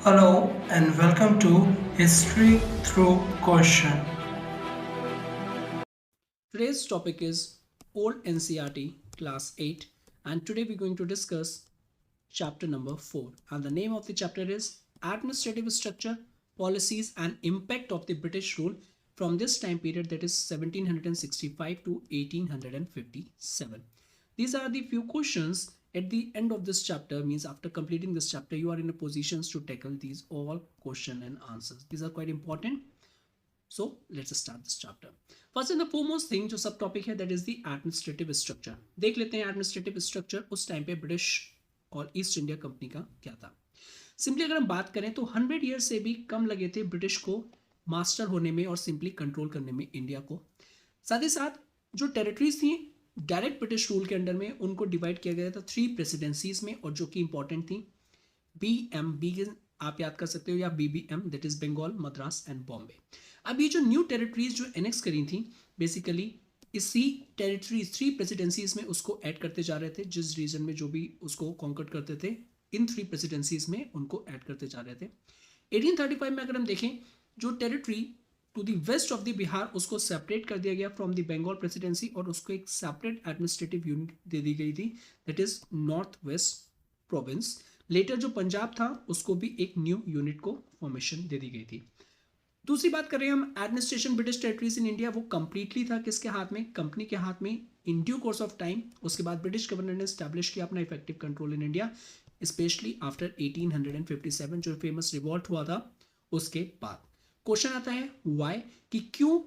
Hello and welcome to History Through Question. Today's topic is Old NCRT Class 8, and today we're going to discuss chapter number 4. And the name of the chapter is Administrative Structure, Policies and Impact of the British Rule from this time period, that is 1765 to 1857. These are the few questions at the end of this chapter. Means after completing this chapter you are in a position to tackle these all question and answers. These are quite important. So let's start this chapter. First and the foremost thing जो सब topic है that is the administrative structure. देख लेते हैं administrative structure उस time पे British और east India company का क्या था. सिंपली अगर हम बात करें तो 100 ईयर से भी कम लगे थे ब्रिटिश को मास्टर होने में और सिंपली कंट्रोल करने में इंडिया को. साथ ही साथ जो टेरिटरीज थी डायरेक्ट ब्रिटिश रूल के अंडर में उनको डिवाइड किया गया था 3 प्रेसिडेंसीज में, और जो कि इंपॉर्टेंट थी बी आप याद कर सकते हो, या BBM, that is Bengal, Madras and Bombay. अब ये जो न्यू टेरिटरीज जो एनेक्स करी थी बेसिकली इसी टेरिटरीज 3 प्रेसिडेंसीज में उसको ऐड करते जा रहे थे. जिस रीजन में जो भी उसको कॉन्कर्ट करते थे इन 3 प्रेसिडेंसीज में उनको ऐड करते जा रहे थे. 1835 में अगर हम देखें जो territory to the west of the Bihar उसको सेपरेट कर दिया गया फ्रॉम द बंगाल प्रेसिडेंसी और उसको एक सेपरेट एडमिनिस्ट्रेटिव यूनिट दे दी गई थी, that is north west province. Later जो पंजाब था उसको भी एक न्यू यूनिट को फॉर्मेशन दे दी गई थी. दूसरी बात करें हम administration British territories in India, वो कंप्लीटली था किसके हाथ में, कंपनी के हाथ में in due course of time. उसके बाद ब्रिटिश गवर्नर ने स्टैब्लिश किया अपना effective control in India, specially after 1857 जो फेमस रिवॉल्ट हुआ था उसके बाद. क्वेश्चन आता है वाई, कि क्यों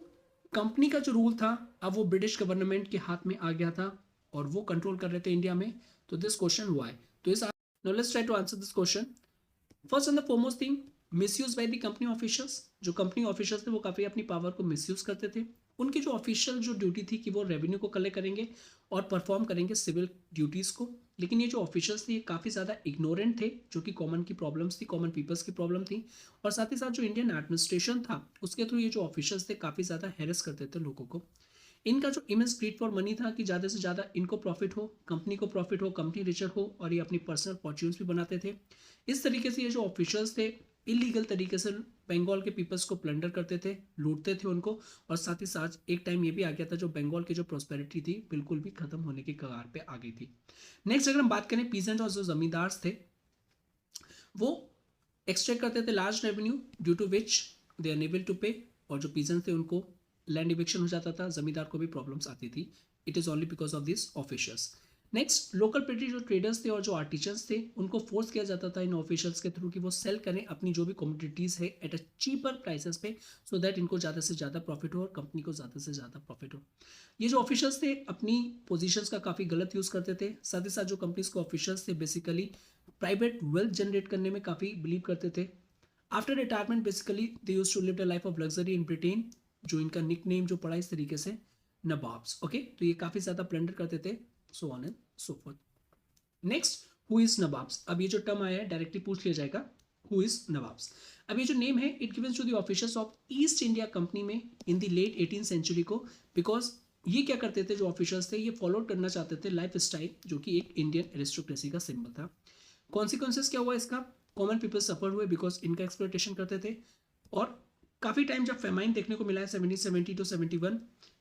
कंपनी का जो रूल था अब वो ब्रिटिश गवर्नमेंट के हाथ में आ गया था और वो कंट्रोल कर रहे थे इंडिया में. तो दिस क्वेश्चन वाई. तो इस Now let's try to answer this question. First and the foremost thing, misuse by the company officials. जो कंपनी ऑफिशियल्स थे वो काफ़ी अपनी पावर को मिसयूज करते थे. उनकी जो ऑफिशियल जो ड्यूटी थी कि वो रेवेन्यू को कलेक्ट करेंगे और परफॉर्म करेंगे सिविल ड्यूटीज़ को. लेकिन ये जो ऑफिशियल्स थे ये काफ़ी ज़्यादा इग्नोरेंट थे, जो कि कॉमन की प्रॉब्लम्स थी, कॉमन पीपल्स की प्रॉब्लम थी. और साथ ही साथ जो इंडियन एडमिनिस्ट्रेशन था उसके थ्रू ये जो ऑफिशियल्स थे काफ़ी ज़्यादा हैरेस करते थे लोगों को. इनका जो इमेंस ग्रीड फॉर मनी था कि ज़्यादा से ज़्यादा इनको प्रॉफिट हो, कंपनी को प्रॉफिट हो, कंपनी रिचर हो, और ये अपनी पर्सनल फॉर्च्यून्स भी बनाते थे. इस तरीके से ये जो ऑफिशियल्स थे इलीगल तरीके से बंगाल के पीपल्स को प्लंडर करते थे, लूटते थे उनको. और साथ ही साथ एक टाइम ये भी आ गया था जो बंगाल की जो प्रॉस्पेरिटी थी बिल्कुल भी खत्म होने की कगार पे आ गई थी. नेक्स्ट अगर हम बात करें पीजेंट और जो जमींदार थे वो एक्सट्रैक्ट करते थे large revenue due to which they unable to pay, और जो पीजेंट थे उनको लैंड इविक्शन हो जाता था, जमींदार को भी प्रॉब्लम्स आती थी. It is only because of this officials. Next local British जो ट्रेडर्स थे और जो आर्टिजन्स थे उनको फोर्स किया जाता था इन ऑफिशियल्स के थ्रू कि वो सेल करें अपनी जो भी कमोडिटीज़ है एट अ चीपर प्राइसेस पे, सो दैट इनको ज़्यादा से ज़्यादा प्रॉफिट हो और कंपनी को ज़्यादा से ज़्यादा प्रॉफिट हो. ये जो ऑफिशियल्स थे अपनी पोजीशंस का काफ़ी गलत यूज़ करते थे. साथ ही साथ जो कंपनीज के ऑफिशियल्स थे बेसिकली प्राइवेट वेल्थ जनरेट करने में काफ़ी बिलीव करते थे. After retirement basically they use to live the life of luxury in Britain, जो इनका निक नेम जो पड़ा इस तरीके से नवाब्स. ओके, तो ये काफ़ी ज़्यादा प्लंडर करते थे, सो on and so fourth. Next, who is nawabs. अब ये जो टर्म आया है डायरेक्टली पूछ लिया जाएगा, हु इज नवाब्स. अब ये जो नेम है it givens to the officials of East India Company में in the late 18th century को. बिकॉज ये क्या करते थे जो ऑफिशियल्स थे ये फॉलो करना चाहते थे लाइफ स्टाइल जो कि एक इंडियन एरिस्टोक्रेसी का सिंबल था. कॉन्सिक्वेंसेस क्या हुआ इसका, कॉमन पीपल सफर हुए बिकॉज इनका एक्सप्लॉयटेशन करते थे. और काफ़ी टाइम जब फेमाइन देखने को मिला है 1770 टू 71,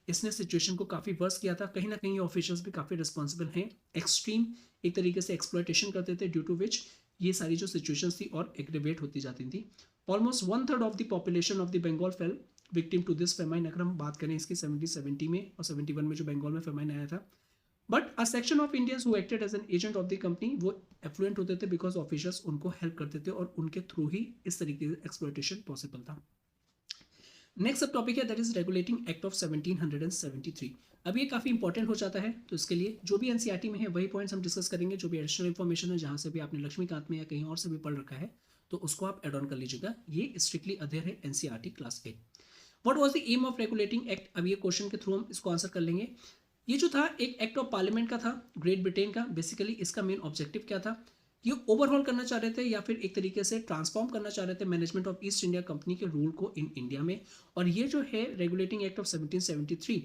इसने सिचुएशन को काफ़ी वर्स किया था. कहीं ना कहीं ऑफिशियल्स भी काफ़ी रिस्पॉन्सिबल हैं. एक्सट्रीम एक तरीके से एक्सप्लॉयटेशन करते थे ड्यू टू विच ये सारी जो सिचुएशंस थी और एग्रेवेट होती जाती थी. Almost 1/3 of the population of the Bengal fell victim to this famine. अगर हम बात करें इसकी 1770 में और 71 में जो बंगाल में फेमाइन आया था. But a section of Indians who acted as an agent of the company वो एफ्लुएंट होते थे बिकॉज ऑफिशियल्स उनको हेल्प करते थे और उनके थ्रू ही इस तरीके से एक्सप्लॉयटेशन पॉसिबल था. नेक्स्ट सब टॉपिक है that is regulating act of 1773. अब ये काफ़ी इंपॉर्टेंट हो जाता है, तो इसके लिए जो भी एनसीईआरटी में है वही पॉइंट्स हम डिस्कस करेंगे. जो भी एडिशनल इन्फॉर्मेशन है जहाँ से भी आपने लक्ष्मीकांत में या कहीं और से भी पढ़ रखा है तो उसको आप एड ऑन कर लीजिएगा. ये स्ट्रिक्टली अधेर है NCERT class 8. What was the aim of regulating act. अब ये क्वेश्चन के थ्रू हम इसको आंसर कर लेंगे. ये जो था एक एक्ट ऑफ पार्लियामेंट का था ग्रेट ब्रिटेन का. बेसिकली इसका मेन ऑब्जेक्टिव क्या था, ये ओवरहॉल करना चाह रहे थे या फिर एक तरीके से ट्रांसफॉर्म करना चाह रहे थे management of East India company के रूल को इन इंडिया में. और ये जो है रेगुलेटिंग एक्ट ऑफ 1773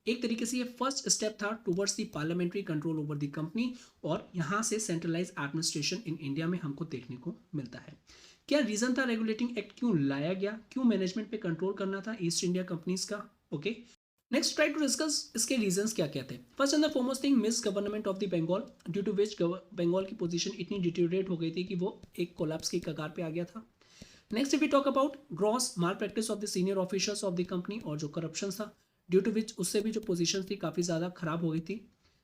एक तरीके से ये फर्स्ट स्टेप था towards the parliamentary control over the company, और यहाँ से सेंट्रलाइज एडमिनिस्ट्रेशन इन इंडिया में हमको देखने को मिलता है। क्या रीजन था रेगुलेटिंग एक्ट क्यों लाया गया, क्यों मैनेजमेंट पे कंट्रोल करना था ईस्ट इंडिया कंपनीज का? Okay, next try to discuss इसके रीजंस क्या क्या थे। First and the foremost thing, misgovernment of the Bengal, due to which Bengal की पोजीशन इतनी डिटेरियोरेट हो गई थी कि वो एक कोलैप्स की कगार पे आ गया था। Next if we talk about gross malpractice of the senior officers of the company, और जो करप्शन था ड्यू टू विच उससे भी जो पोजीशन थी काफ़ी ज़्यादा खराब हो गई थी।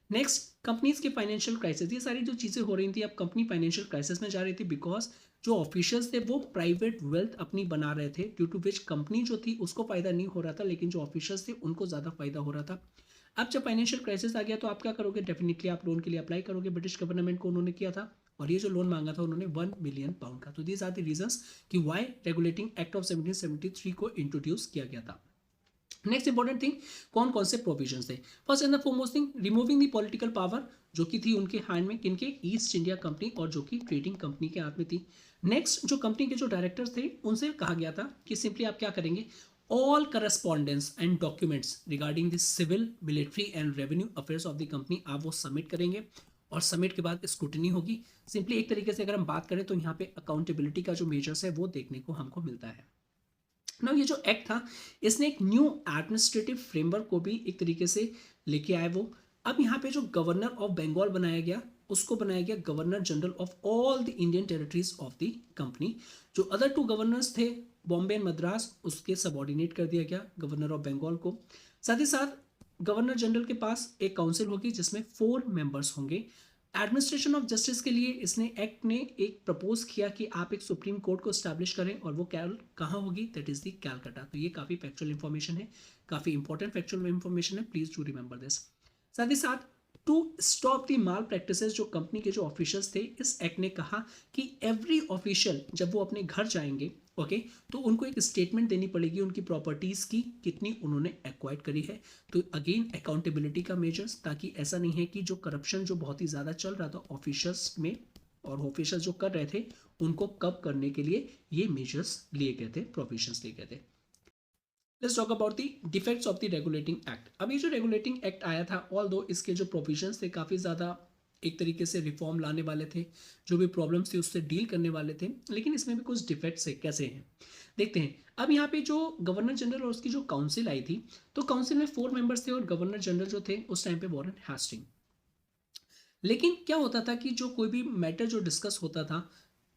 नेक्स्ट, कंपनीज के फाइनेंशियल क्राइसिस, ये सारी जो चीज़ें हो रही थी, अब कंपनी फाइनेंशियल क्राइसिस में जा रही थी बिकॉज जो ऑफिशियल्स थे वो प्राइवेट वेल्थ अपनी बना रहे थे, ड्यू टू विच कंपनी जो थी उसको फायदा नहीं हो रहा था, लेकिन जो ऑफिशियल्स थे उनको ज़्यादा फायदा हो रहा था। अब जब फाइनेंशियल क्राइसिस आ गया तो आप क्या करोगे, डेफिनेटली आप लोन के लिए अप्लाई करोगे। ब्रिटिश गवर्नमेंट को उन्होंने किया था, और ये जो लोन मांगा था उन्होंने 1 मिलियन पाउंड का। तो दीज आर द रीजंस कि व्हाई रेगुलेटिंग एक्ट ऑफ 1773 को इंट्रोड्यूस किया गया था। नेक्स्ट इंपॉर्टेंट थिंग, कौन कौन से प्रोविजंस थे। First and the foremost thing, removing the political power, जो कि थी उनके हैंड में, किनके, ईस्ट इंडिया कंपनी, और जो कि ट्रेडिंग कंपनी के हाथ में थी। नेक्स्ट, जो कंपनी के जो डायरेक्टर्स थे उनसे कहा गया था कि सिंपली आप क्या करेंगे, all correspondence and documents regarding the civil, military and revenue affairs of the company आप वो सबमिट करेंगे, और सबमिट के बाद स्क्रूटनी होगी। सिंपली एक तरीके से अगर हम बात करें तो यहाँ पे अकाउंटेबिलिटी का जो मेजर्स है वो देखने को हमको मिलता है ना। ये जो एक्ट था इसने एक न्यू एडमिनिस्ट्रेटिव फ्रेमवर्क को भी एक तरीके से लेके आए वो। अब यहाँ पे जो गवर्नर ऑफ बंगाल बनाया गया उसको बनाया गया governor general of all the Indian territories of the company. जो अदर 2 गवर्नर्स थे, बॉम्बे एंड मद्रास, उसके सबॉर्डिनेट कर दिया गया गवर्नर ऑफ बंगाल को। साथ ही साथ गवर्नर जनरल के पास एक काउंसिल होगी जिसमें 4 मेंबर्स होंगे। एडमिनिस्ट्रेशन ऑफ जस्टिस के लिए इसने एक्ट ने एक प्रपोज किया कि आप एक सुप्रीम कोर्ट को स्टैब्लिश करें, और वो कहाँ होगी, दैट इज दी कैलकाटा। तो ये काफ़ी फैक्चुअल इन्फॉर्मेशन है, काफ़ी इंपॉर्टेंट फैक्चुअल इन्फॉर्मेशन है, प्लीज टू रिमेंबर दिस। साथ ही साथ to stop the malpractices, जो कंपनी के जो ऑफिशियल्स थे, इस एक्ट ने कहा कि एवरी ऑफिशियल जब वो अपने घर जाएंगे, ओके, तो उनको एक स्टेटमेंट देनी पड़ेगी उनकी प्रॉपर्टीज की कितनी उन्होंने एक्वायर्ड करी है। तो अगेन अकाउंटेबिलिटी का मेजर्स, ताकि ऐसा नहीं है कि जो करप्शन जो बहुत ही ज़्यादा चल रहा था ऑफिशियल्स में, और ऑफिशियल्स जो कर रहे थे उनको कब करने के लिए ये मेजर्स लिए गए थे, प्रोविजंस लिए गए थे। Let's talk about the defects of the regulating act. अब ये जो रेगुलेटिंग एक्ट आया था, ऑल दो इसके जो प्रोविजंस थे काफ़ी ज़्यादा एक तरीके से रिफॉर्म लाने वाले थे, जो भी प्रॉब्लम्स थी उससे डील करने वाले थे, लेकिन इसमें भी कुछ डिफेक्ट्स है। कैसे हैं देखते हैं। अब यहाँ पे जो गवर्नर जनरल और उसकी जो काउंसिल आई थी, तो काउंसिल में 4 मेंबर्स थे, और गवर्नर जनरल जो थे उस टाइम पे वॉरेन हेस्टिंग। लेकिन क्या होता था कि जो कोई भी मैटर जो डिस्कस होता था,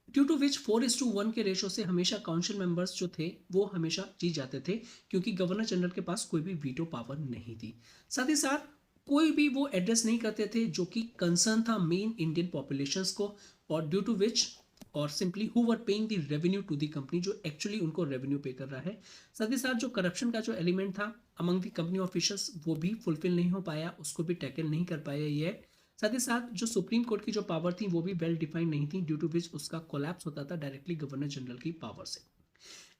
ड्यू टू विच 4:1 के रेशो से हमेशा काउंसिल मेंबर्स जो थे वो हमेशा जीत जाते थे, क्योंकि गवर्नर जनरल के पास कोई भी वीटो पावर नहीं थी। साथ ही साथ कोई भी वो एड्रेस नहीं करते थे जो कि कंसर्न था मेन इंडियन पॉपुलेशंस को, और ड्यू टू विच और simply who were paying the revenue to the company, जो एक्चुअली उनको रेवेन्यू पे कर रहा है। साथ ही साथ जो करप्शन का जो एलिमेंट था अमंग द कंपनी ऑफिशियल्स वो भी फुलफिल नहीं हो पाया, उसको भी टैकल नहीं कर पाया ये। साथ ही साथ जो सुप्रीम कोर्ट की जो पावर थी वो भी वेल डिफाइंड नहीं थी, ड्यू टू विच उसका कोलैप्स होता था डायरेक्टली गवर्नर जनरल की पावर से।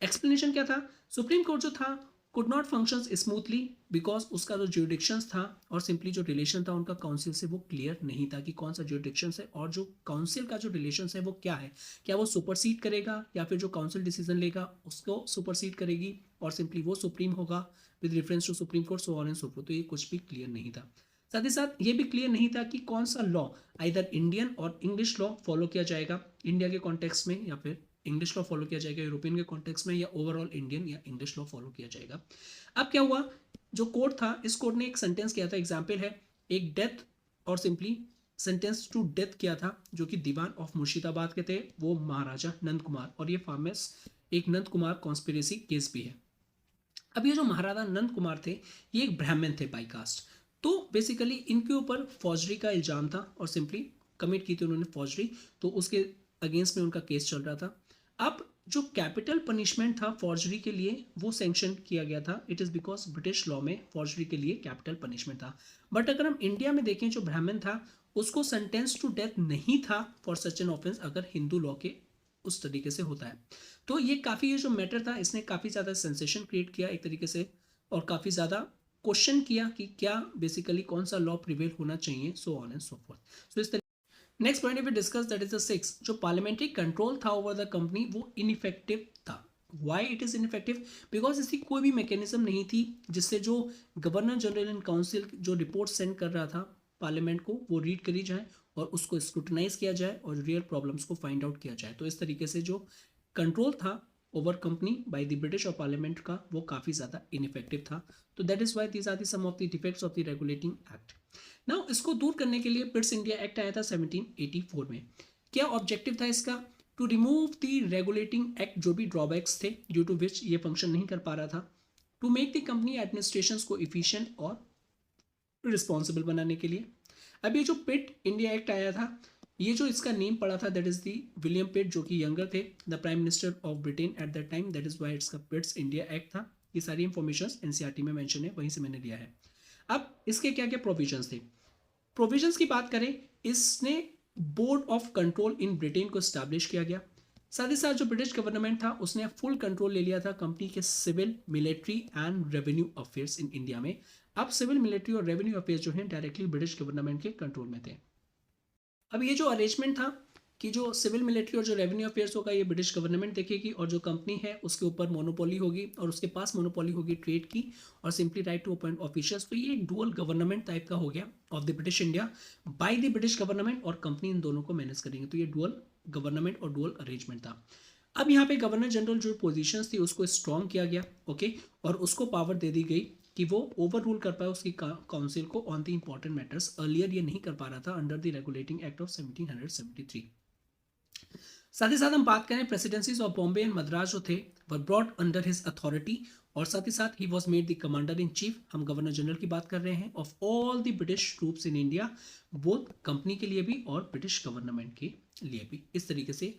एक्सप्लेनेशन क्या था, सुप्रीम कोर्ट जो था could not function smoothly because उसका जो ज्यूरिडिक्शंस था और सिंपली जो रिलेशन था उनका काउंसिल से वो क्लियर नहीं था कि कौन सा ज्यूरिडिक्शन है, और जो काउंसिल का जो रिलेशन है वो क्या है, क्या वो सुपरसीड करेगा या फिर जो काउंसिल डिसीजन लेगा उसको सुपरसीड करेगी, और सिंपली वो सुप्रीम होगा with reference to supreme court, so on and so forth. तो ये कुछ भी क्लियर नहीं था। साथ ही साथ ये भी क्लियर नहीं था कि कौन सा लॉ आइदर इंडियन और इंग्लिश लॉ फॉलो किया जाएगा इंडिया के कॉन्टेक्स्ट में, या फिर इंग्लिश लॉ फॉलो किया जाएगा यूरोपियन के कॉन्टेक्स्ट में, या ओवरऑल इंडियन या इंग्लिश लॉ फॉलो किया जाएगा। अब क्या हुआ, जो कोर्ट था इस कोर्ट ने एक सेंटेंस किया था, एग्जाम्पल है एक डेथ और सिंपली सेंटेंस टू डेथ किया था, जो कि दीवान ऑफ मुर्शिदाबाद के थे, वो महाराजा नंद कुमार, और ये फेमस एक नंद कुमार कॉन्स्पिरेसी केस भी है। अब ये जो महाराजा नंद कुमार थे ये एक ब्राह्मण थे बाई कास्ट, तो बेसिकली इनके ऊपर फौजरी का इल्ज़ाम था और सिंपली कमिट की थी उन्होंने फौजरी, तो उसके अगेंस्ट में उनका केस चल रहा था। अब जो कैपिटल पनिशमेंट था फॉर्जरी के लिए वो सैंक्शन किया गया था, it is because British law में फॉर्जरी के लिए कैपिटल पनिशमेंट था। बट अगर हम इंडिया में देखें, जो ब्राह्मण था उसको सेंटेंस टू डेथ नहीं था फॉर सच एन ऑफेंस, अगर हिंदू लॉ के उस तरीके से होता है। तो ये काफ़ी ये जो मैटर था इसने काफ़ी ज़्यादा सेंसेशन क्रिएट किया एक तरीके से, और काफ़ी ज़्यादा क्वेश्चन किया कि क्या बेसिकली कौन सा लॉ प्रिवेल होना चाहिए, so on and so forth. So इस तरीके next point we discuss that is the 6, जो पार्लियामेंट्री कंट्रोल था ओवर द कंपनी वो इनइफेक्टिव था। Why it is ineffective? Because इसकी कोई भी मैकेनिज्म नहीं थी जिससे जो गवर्नर जनरल एंड काउंसिल जो रिपोर्ट सेंड कर रहा था पार्लियामेंट को वो रीड करी जाए और उसको स्क्रूटनाइज किया जाए और रियल प्रॉब्लम्स को फाइंड आउट किया जाए। तो इस तरीके से जो कंट्रोल था over company by the British और पार्लियामेंट का वो काफ़ी ज़्यादा इनफेक्टिव था। तो that is why these are the some of the defects of the regulating act. Now इसको दूर करने के लिए पिट्स इंडिया एक्ट आया था 1784 में। क्या ऑब्जेक्टिव था इसका? To remove the regulating act, जो भी ड्रॉबैक्स थे ड्यू टू विच ये फंक्शन नहीं कर पा रहा था, to make the company administration को इफिशिएंट और रिस्पॉन्सिबल बनाने के लिए। अब ये जो पिट इंडिया एक्ट आया था, ये जो इसका नेम पड़ा था that is the William Pitt, जो कि यंगर थे the prime minister of Britain at that time, that is why इसका पिट्स इंडिया एक्ट था। ये सारी इंफॉर्मेशन एनसीईआरटी में मेंशन है, वहीं से मैंने लिया है। अब इसके क्या क्या प्रोविजंस थे? प्रोविजंस की बात करें, इसने board of control in Britain को स्टैब्लिश किया गया। साथ ही साथ जो ब्रिटिश गवर्नमेंट था उसने फुल कंट्रोल ले लिया था कंपनी के civil, military and revenue affairs in India में। अब सिविल, मिलिट्री और रेवेन्यू अफेयर्स जो हैं डायरेक्टली ब्रिटिश गवर्नमेंट के कंट्रोल में थे। अब ये जो अरेंजमेंट था कि जो सिविल, मिलिट्री और जो रेवेन्यू अफेयर्स होगा ये ब्रिटिश गवर्नमेंट देखेगी और जो कंपनी है उसके ऊपर मोनोपोली होगी और उसके पास मोनोपोली होगी ट्रेड की और simply right to appoint officials. तो ये एक डुअल गवर्नमेंट टाइप का हो गया of the British India by the British government, और कंपनी इन दोनों को मैनेज करेंगे। तो ये डुअल गवर्नमेंट और डुअल अरेंजमेंट था। अब यहाँ पे गवर्नर जनरल जो पोजीशंस थी उसको स्ट्रॉन्ग किया गया, ओके, और उसको पावर दे दी गई कि वो ओवर रूल कर पाए उसकी काउंसिल को on the important matters. Earlier ये नहीं कर पा रहा था under the regulating act of 1773। साथ ही साथ हम बात करें presidencies of Bombay and Madras जो थे were brought under his authority, और साथ ही साथ he was made the commander in chief. हम गवर्नर जनरल की बात कर रहे हैं of all the British troops in India, both company के लिए भी और ब्रिटिश गवर्नमेंट के लिए भी। इस तरीके से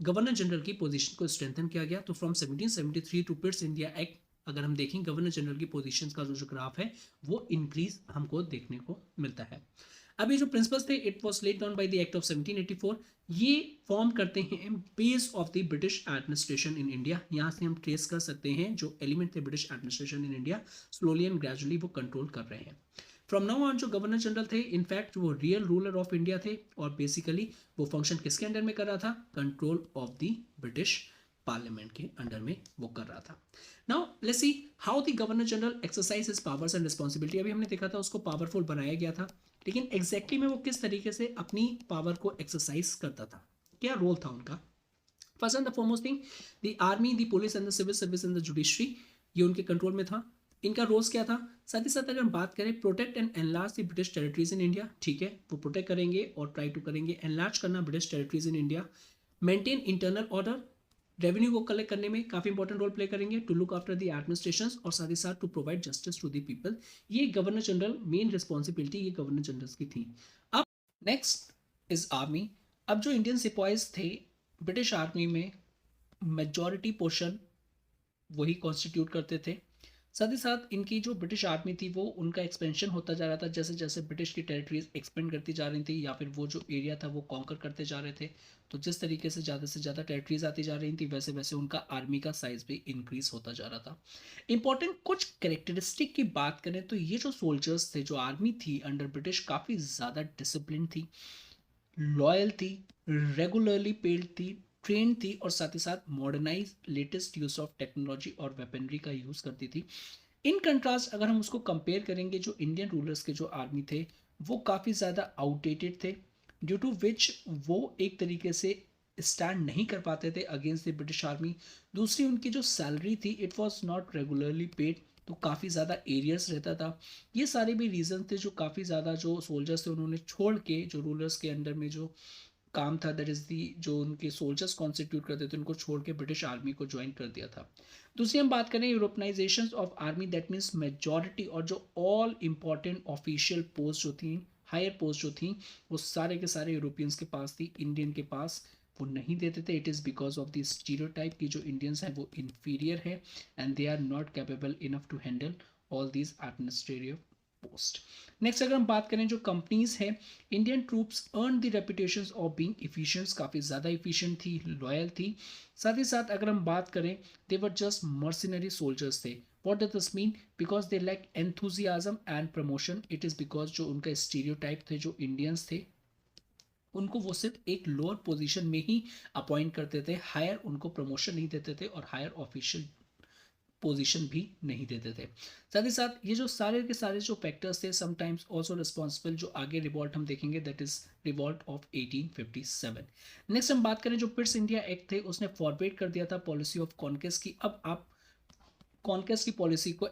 गवर्नर जनरल की पोजीशन को स्ट्रेंथन किया गया। तो from 1773 to Pitt's India act अगर हम देखें गवर्नर जनरल की पोजीशंस का जो ग्राफ है वो इंक्रीज हमको देखने को मिलता है। अब ये जो प्रिंसिपल्स थे it was laid down by the act of 1784, ये फॉर्म करते हैं base of the British administration in India. यहाँ से हम ट्रेस कर सकते हैं जो एलिमेंट थे British administration in India slowly and gradually वो कंट्रोल कर रहे हैं। फ्रॉम नाउ ऑन जो गवर्नर जनरल थे इनफैक्ट वो रियल रूलर ऑफ इंडिया थे और बेसिकली वो फंक्शन किसके अंडर में कर रहा था? Control of the British parliament के अंडर में वो कर रहा था। Now let's see how the governor general exercise his powers and responsibility. अभी हमने देखा था उसको पावरफुल बनाया गया था, लेकिन एग्जैक्टली में वो किस तरीके से अपनी पावर को एक्सरसाइज करता था, क्या रोल था उनका? First and the foremost thing, the army, the police and the civil service and the judiciary, ये उनके कंट्रोल में था। इनका रोल्स क्या था? साथ ही साथ अगर हम बात करें protect and enlarge the British territories in India, ठीक है, वो प्रोटेक्ट करेंगे और ट्राई टू करेंगे एनलार्ज करना British territories in India. Maintain internal order, revenue को कलेक्ट करने में काफी इंपॉर्टेंट रोल प्ले करेंगे। To look after the administration और साथ ही साथ to provide justice to the people. ये गवर्नर जनरल मेन रिस्पॉन्सिबिलिटी ये गवर्नर जनरल की थी। अब नेक्स्ट इज आर्मी। अब जो इंडियन सिपाहीज थे ब्रिटिश आर्मी में मेजॉरिटी पोर्शन वही कॉन्स्टिट्यूट करते थे। साथ ही साथ इनकी जो ब्रिटिश आर्मी थी वो उनका एक्सपेंशन होता जा रहा था जैसे जैसे ब्रिटिश की टेरिटरीज एक्सपेंड करती जा रही थी या फिर वो जो एरिया था वो कॉन्कर करते जा रहे थे। तो जिस तरीके से ज़्यादा टेरिटरीज आती जा रही थी वैसे वैसे उनका आर्मी का साइज भी इंक्रीज होता जा रहा था। इंपॉर्टेंट कुछ कैरेक्टरिस्टिक की बात करें तो ये जो सोल्जर्स थे, जो आर्मी थी अंडर ब्रिटिश, काफ़ी ज़्यादा डिसिप्लिन थी, लॉयल थी, रेगुलरली पेड थी, ट्रेन थी और साथ ही साथ modernise latest use of technology और वेपनरी का यूज़ करती थी। इन कंट्रास्ट अगर हम उसको कंपेयर करेंगे जो इंडियन रूलर्स के जो आर्मी थे वो काफ़ी ज़्यादा आउटडेटेड थे, ड्यू टू विच वो एक तरीके से स्टैंड नहीं कर पाते थे अगेंस्ट द ब्रिटिश आर्मी। दूसरी उनकी जो सैलरी थी it was not regularly paid, तो काफ़ी ज़्यादा एरियर्स रहता था। ये सारे भी रीज़न थे जो काफ़ी ज़्यादा जो सोल्जर्स थे उन्होंने छोड़ के जो रूलर्स के अंडर में जो काम था दैट इज़ दी जो उनके सोल्जर्स कॉन्स्टिट्यूट करते थे उनको छोड़ के ब्रिटिश आर्मी को ज्वाइन कर दिया था। दूसरी हम बात करें Europeanization of army, that means majority और जो ऑल इंपॉर्टेंट ऑफिशियल पोस्ट जो थी, हायर पोस्ट जो थी वो सारे के सारे यूरोपियंस के पास थी, इंडियन के पास वो नहीं देते थे। It is because of the stereotype की जो इंडियंस हैं वो इन्फीरियर है and they are not capable enough to handle all these administrative post. Next अगर हम बात करें जो कंपनीज है, Indian troops earn the reputation of being efficient, काफ़ी ज़्यादा इफिशिएंट थी, लॉयल थी। साथ ही साथ अगर हम बात करें they were just mercenary soldiers थे। What does this mean? Because they lack enthusiasm and promotion. It is because जो उनका स्टीरियोटाइप थे जो इंडियंस थे उनको वो सिर्फ एक लोअर पोजीशन में ही अपॉइंट करते थे, हायर उनको प्रमोशन नहीं देते थे और हायर ऑफिशियल पोजीशन भी नहीं देते थे। साथ ही साथ ये जो सारे के सारे जो फैक्टर्स थे समटाइम्स ऑल्सो रिस्पॉन्सिबल, जो आगे रिवॉल्ट हम देखेंगे that is revolt of 1857। Next हम बात करें जो पिट्स इंडिया एक्ट थे, उसने फॉरवर्ड कर दिया था पॉलिसी ऑफ कॉन्केस्ट की। अब आप कॉन्केस्ट की पॉलिसी को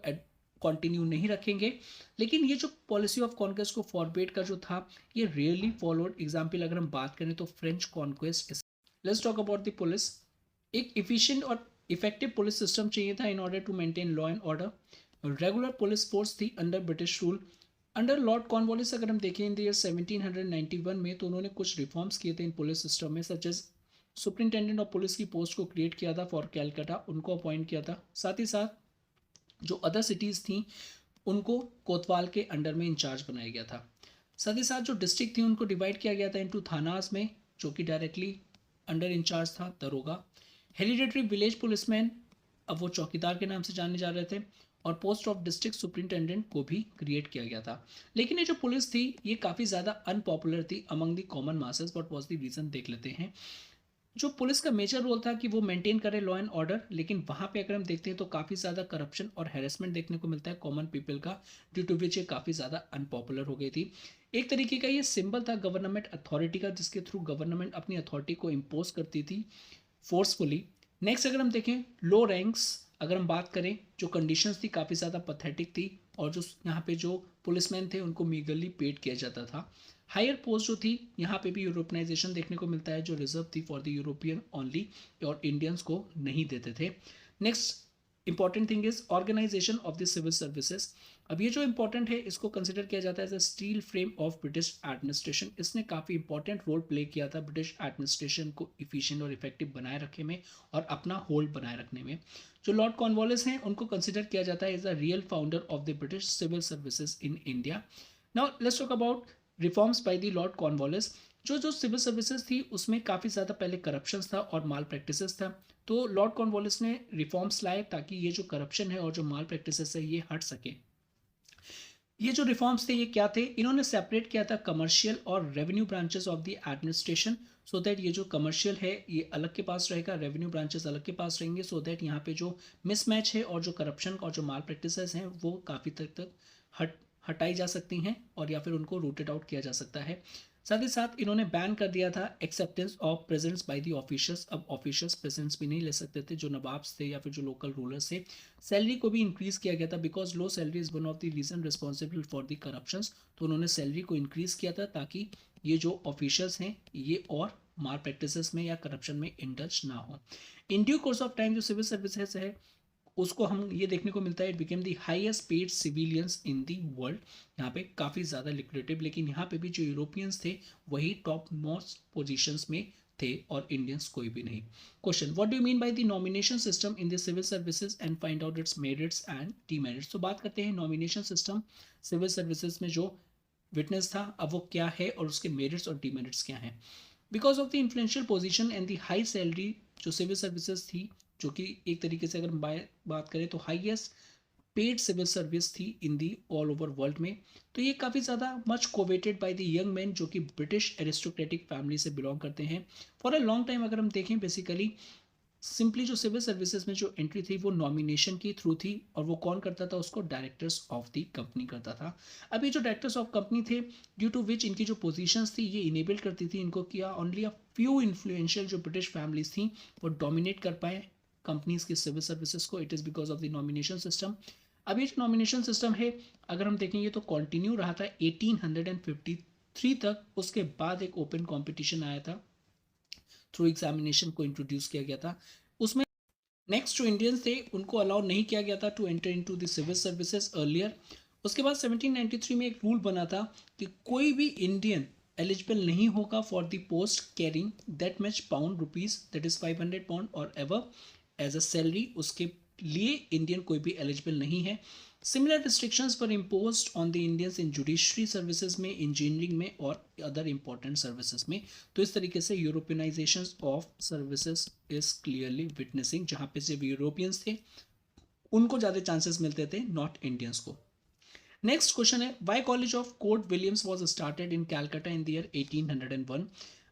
कंटिन्यू नहीं रखेंगे, लेकिन ये जो पॉलिसी ऑफ कॉन्केस्ट को फॉरवर्ड का जो था ये रियली फॉलोड। एग्जाम्पल अगर हम बात करें तो French conquest. Let's talk about the police. एक इफिशिएंट और इफेक्टिव पुलिस सिस्टम चाहिए था in order to maintain law and order. Regular police force थी under British rule. Under Lord Cornwallis अगर हम देखें इन द ईयर 1791 में, तो उन्होंने कुछ रिफॉर्म्स किए थे इन पुलिस सिस्टम में, such as superintendent of police की पोस्ट को क्रिएट किया था फॉर कैलकाटा, उनको अपॉइंट किया था। साथ ही साथ जो अदर सिटीज़ थी उनको कोतवाल के अंडर में इंचार्ज बनाया गया था। साथ ही साथ जो डिस्ट्रिक्ट थी उनको डिवाइड किया गया था इनटू थानास में, जो कि डायरेक्टली अंडर इंचार्ज था दरोगा। हेरिडेटरी विलेज पुलिसमैन, अब वो चौकीदार के नाम से जाने जा रहे थे, और पोस्ट ऑफ डिस्ट्रिक्ट सुपरिंटेंडेंट को भी क्रिएट किया गया था। लेकिन ये जो पुलिस थी ये काफ़ी ज़्यादा अनपॉपुलर थी among the common masses. What was the reason देख लेते हैं। जो पुलिस का मेजर रोल था कि वो मेंटेन करे लॉ एंड ऑर्डर, लेकिन वहाँ पे अगर हम देखते हैं तो काफ़ी ज़्यादा करप्शन और हैरेसमेंट देखने को मिलता है कॉमन पीपल का, ड्यू टू विच ये काफ़ी ज़्यादा अनपॉपुलर हो गई थी। एक तरीके का ये सिंबल था गवर्नमेंट अथॉरिटी का, जिसके थ्रू गवर्नमेंट अपनी अथॉरिटी को इम्पोज करती थी फोर्सफुली। नेक्स्ट अगर हम देखें लो रैंक्स, अगर हम बात करें जो कंडीशंस थी काफ़ी ज़्यादा पथेटिक थी, और जो यहाँ पे जो पुलिसमैन थे उनको मीगरली पेड किया जाता था। हायर पोस्ट जो थी यहाँ पे भी यूरोपनाइजेशन देखने को मिलता है, जो रिजर्व थी फॉर द यूरोपियन ओनली और इंडियंस को नहीं देते थे। Next important thing is organisation of the civil services. अब ये जो इंपॉर्टेंट है इसको कंसिडर किया जाता है as a steel frame of British administration. इसने काफ़ी इंपॉर्टेंट रोल प्ले किया था ब्रिटिश एडमिनिस्ट्रेशन को इफिशिएंट और इफेक्टिव बनाए रखने में और अपना होल्ड बनाए रखने में। जो लॉर्ड कॉर्नवालिस हैं उनको कंसिडर किया जाता है as a real founder of the British civil services in India. Now let's talk about reforms by the lord Cornwallis. जो सिविल सर्विसेज थी उसमें काफ़ी ज़्यादा पहले करप्शन था और माल प्रैक्टिसेस था, तो लॉर्ड कॉर्नवालिस ने रिफॉर्म्स लाए ताकि ये जो करप्शन है और जो माल प्रैक्टिसेस है ये हट सके। ये जो रिफॉर्म्स थे ये क्या थे, इन्होंने सेपरेट किया था कमर्शियल और revenue branches of the administration, so that ये जो कमर्शियल है ये अलग के पास रहेगा, रेवेन्यू ब्रांचेस अलग के पास रहेंगे, सो दैट यहाँ पे जो मिसमैच है और जो करप्शन और जो माल प्रैक्टिसेस हैं वो काफ़ी तक हटाई जा सकती हैं और या फिर उनको रूटेड आउट किया जा सकता है। साथ ही साथ इन्होंने बैन कर दिया था acceptance of presents by the officials. अब ऑफिशियल्स प्रेजेंस भी नहीं ले सकते थे जो नवाब्स थे या फिर जो लोकल रूलर्स थे। सैलरी को भी इंक्रीज किया गया था because low salary is one of the reason responsible for the corruptions, तो उन्होंने सैलरी को इंक्रीज किया था ताकि ये जो ऑफिशियल्स हैं ये और माल प्रैक्टिसेस में या करप्शन में इंडल्ज ना हो। इन ड्यू कोर्स ऑफ टाइम जो सिविल सर्विसेज है उसको हम ये देखने को मिलता है it became the highest paid civilians in the world. यहाँ पे काफ़ी ज़्यादा लिक्रेटिव, लेकिन यहाँ पे भी जो यूरोपियंस थे वही टॉप मोस्ट पोजीशंस में थे और इंडियंस कोई भी नहीं। Question, what do you mean by the nomination system in the civil services and find out its merits and demerits. तो बात करते हैं नॉमिनेशन सिस्टम सिविल सर्विसेज में जो विटनेस था, अब वो क्या है और उसके मेरिट्स और डीमेरिट्स क्या हैं। Because of the influential position and the high salary जो सिविल सर्विसेज थी, जो कि एक तरीके से अगर बात करें तो हाईएस्ट पेड सिविल सर्विस थी इन दी ऑल ओवर वर्ल्ड में, तो ये काफ़ी ज़्यादा much coveted by the young man जो कि ब्रिटिश एरिस्टोक्रेटिक फैमिली से बिलोंग करते हैं। फॉर अ लॉन्ग टाइम अगर हम देखें बेसिकली सिंपली जो सिविल सर्विसेज में जो एंट्री थी वो नॉमिनेशन के थ्रू थी, और वो कौन करता था उसको डायरेक्टर्स ऑफ द कंपनी करता था। अब ये जो डायरेक्टर्स ऑफ कंपनी थे ड्यू टू विच इनकी जो पोजीशंस थी ये इनेबल करती थी इनको किया ओनली अ फ्यू इन्फ्लुएंशियल जो ब्रिटिश फैमिलीज थी वो डोमिनेट कर पाए कंपनीज के सिविल सर्विसेज को। It is because of the nomination system. अब ये जो नॉमिनेशन सिस्टम है अगर हम देखेंगे तो कंटिन्यू रहा था 1853 तक। उसके बाद एक ओपन कॉम्पिटिशन आया था, थ्रू एग्जामिनेशन को इंट्रोड्यूस किया गया था। उसमें नेक्स्ट जो इंडियंस थे उनको अलाउ नहीं किया गया था to enter into the civil services earlier. उसके बाद 1793 में एक रूल बना था कि कोई भी इंडियन एलिजिबल नहीं होगा for the post carrying that much pound rupees, that is 500 pound और एवर एज अ सैलरी, उसके लिए इंडियन कोई भी एलिजिबल नहीं है। Similar restrictions were imposed on the Indians in judiciary services में, इंजीनियरिंग में और अदर इंपॉर्टेंट सर्विसेज में। तो इस तरीके से Europeanization of services is clearly witnessing, जहाँ पे सिर्फ यूरोपियंस थे उनको ज़्यादा चांसेस मिलते थे, नॉट इंडियंस को। नेक्स्ट क्वेश्चन है why college of court Williams was started in Calcutta in the year 1801।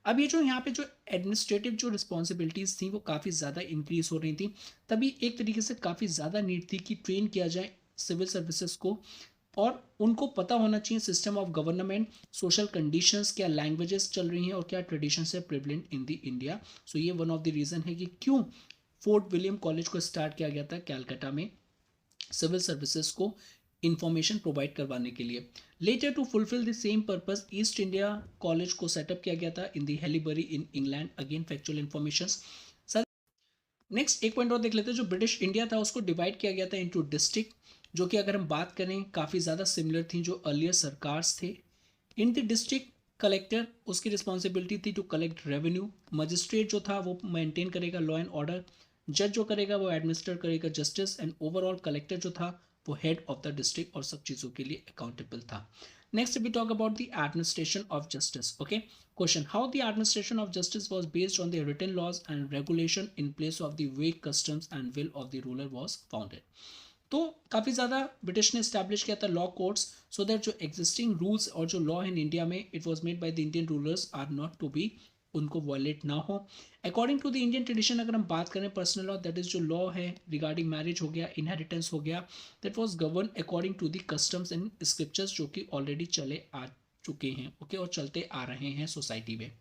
अब ये जो यहाँ पे जो एडमिनिस्ट्रेटिव जो रिस्पॉन्सिबिलिटीज थी वो काफ़ी ज़्यादा इंक्रीज हो रही थी, तभी एक तरीके से काफ़ी ज़्यादा नीड थी कि ट्रेन किया जाए सिविल सर्विसेज को, और उनको पता होना चाहिए system of government, social conditions, क्या लैंग्वेजेस चल रही हैं और क्या ट्रेडिशंस है prevalent in the India. So ये वन ऑफ द रीज़न है कि क्यों फोर्ट विलियम कॉलेज को स्टार्ट किया गया था कैलकाटा में सिविल सर्विसेज को इंफॉर्मेशन प्रोवाइड करवाने के लिए। Later to fulfil the same purpose East India college को सेटअप किया गया था in the Haileybury in England, again factual information. Next एक पॉइंट और देख लेते हैं, जो ब्रिटिश इंडिया था उसको डिवाइड किया गया था इनटू डिस्ट्रिक्ट, जो कि अगर हम बात करें काफ़ी ज़्यादा सिमिलर थी जो अर्लियर सरकार्स थे। इन द डिस्ट्रिक्ट कलेक्टर, उसकी रिस्पॉन्सिबिलिटी थी टू कलेक्ट रेवेन्यू, मजिस्ट्रेट जो था वो मेंटेन करेगा लॉ एंड ऑर्डर, जज जो करेगा वो एडमिनिस्टर करेगा जस्टिस, एंड ओवरऑल कलेक्टर जो था वो हेड ऑफ द डिस्ट्रिक्ट और सब चीज़ों के लिए अकाउंटेबल था। Next we talk about the administration of justice. Okay, question, how the administration of justice was based on the written laws and regulation in place of the vague customs and will of the ruler was founded. तो काफ़ी ज़्यादा British ने establish किया था law courts, so that जो existing rules और जो law in India में it was made by the Indian rulers are not to be, उनको वॉयलेट ना हो। According to the Indian tradition अगर हम बात करें पर्सनल लॉ, दैट इज जो लॉ है रिगार्डिंग मैरिज हो गया, इनहेरिटेंस हो गया, that was govern according to the customs and scriptures जो कि ऑलरेडी चले आ चुके हैं, ओके, और चलते आ रहे हैं सोसाइटी में।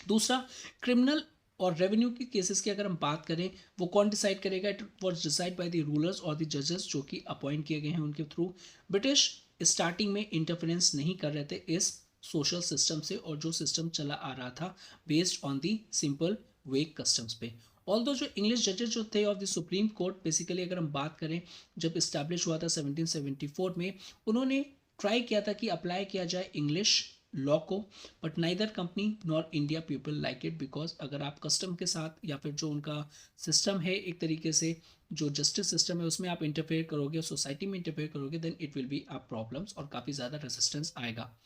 दूसरा, क्रिमिनल और रेवेन्यू की केसेस की अगर हम बात करें, वो कौन डिसाइड करेगा, it was decide by the rulers और द जजेस जो कि अपॉइंट किए गए हैं उनके थ्रू। ब्रिटिश स्टार्टिंग में इंटरफेरेंस नहीं कर रहे थे इस सोशल सिस्टम से, और जो सिस्टम चला आ रहा था बेस्ड ऑन दी सिंपल वेग कस्टम्स पे। ऑल्दो जो इंग्लिश जजेस जो थे of the supreme court, basically अगर हम बात करें जब इस्टेब्लिश हुआ था 1774 में, उन्होंने ट्राई किया था कि अप्लाई किया जाए इंग्लिश लॉ को, but neither company nor India people like it, because अगर आप कस्टम के साथ या फिर जो उनका सिस्टम है एक तरीके से जो जस्टिस सिस्टम है उसमें आप इंटरफेयर करोगे, सोसाइटी में इंटरफेयर करोगे, देन इट विल बी आप प्रॉब्लम्स और काफ़ी ज़्यादा रेजिस्टेंस आएगा।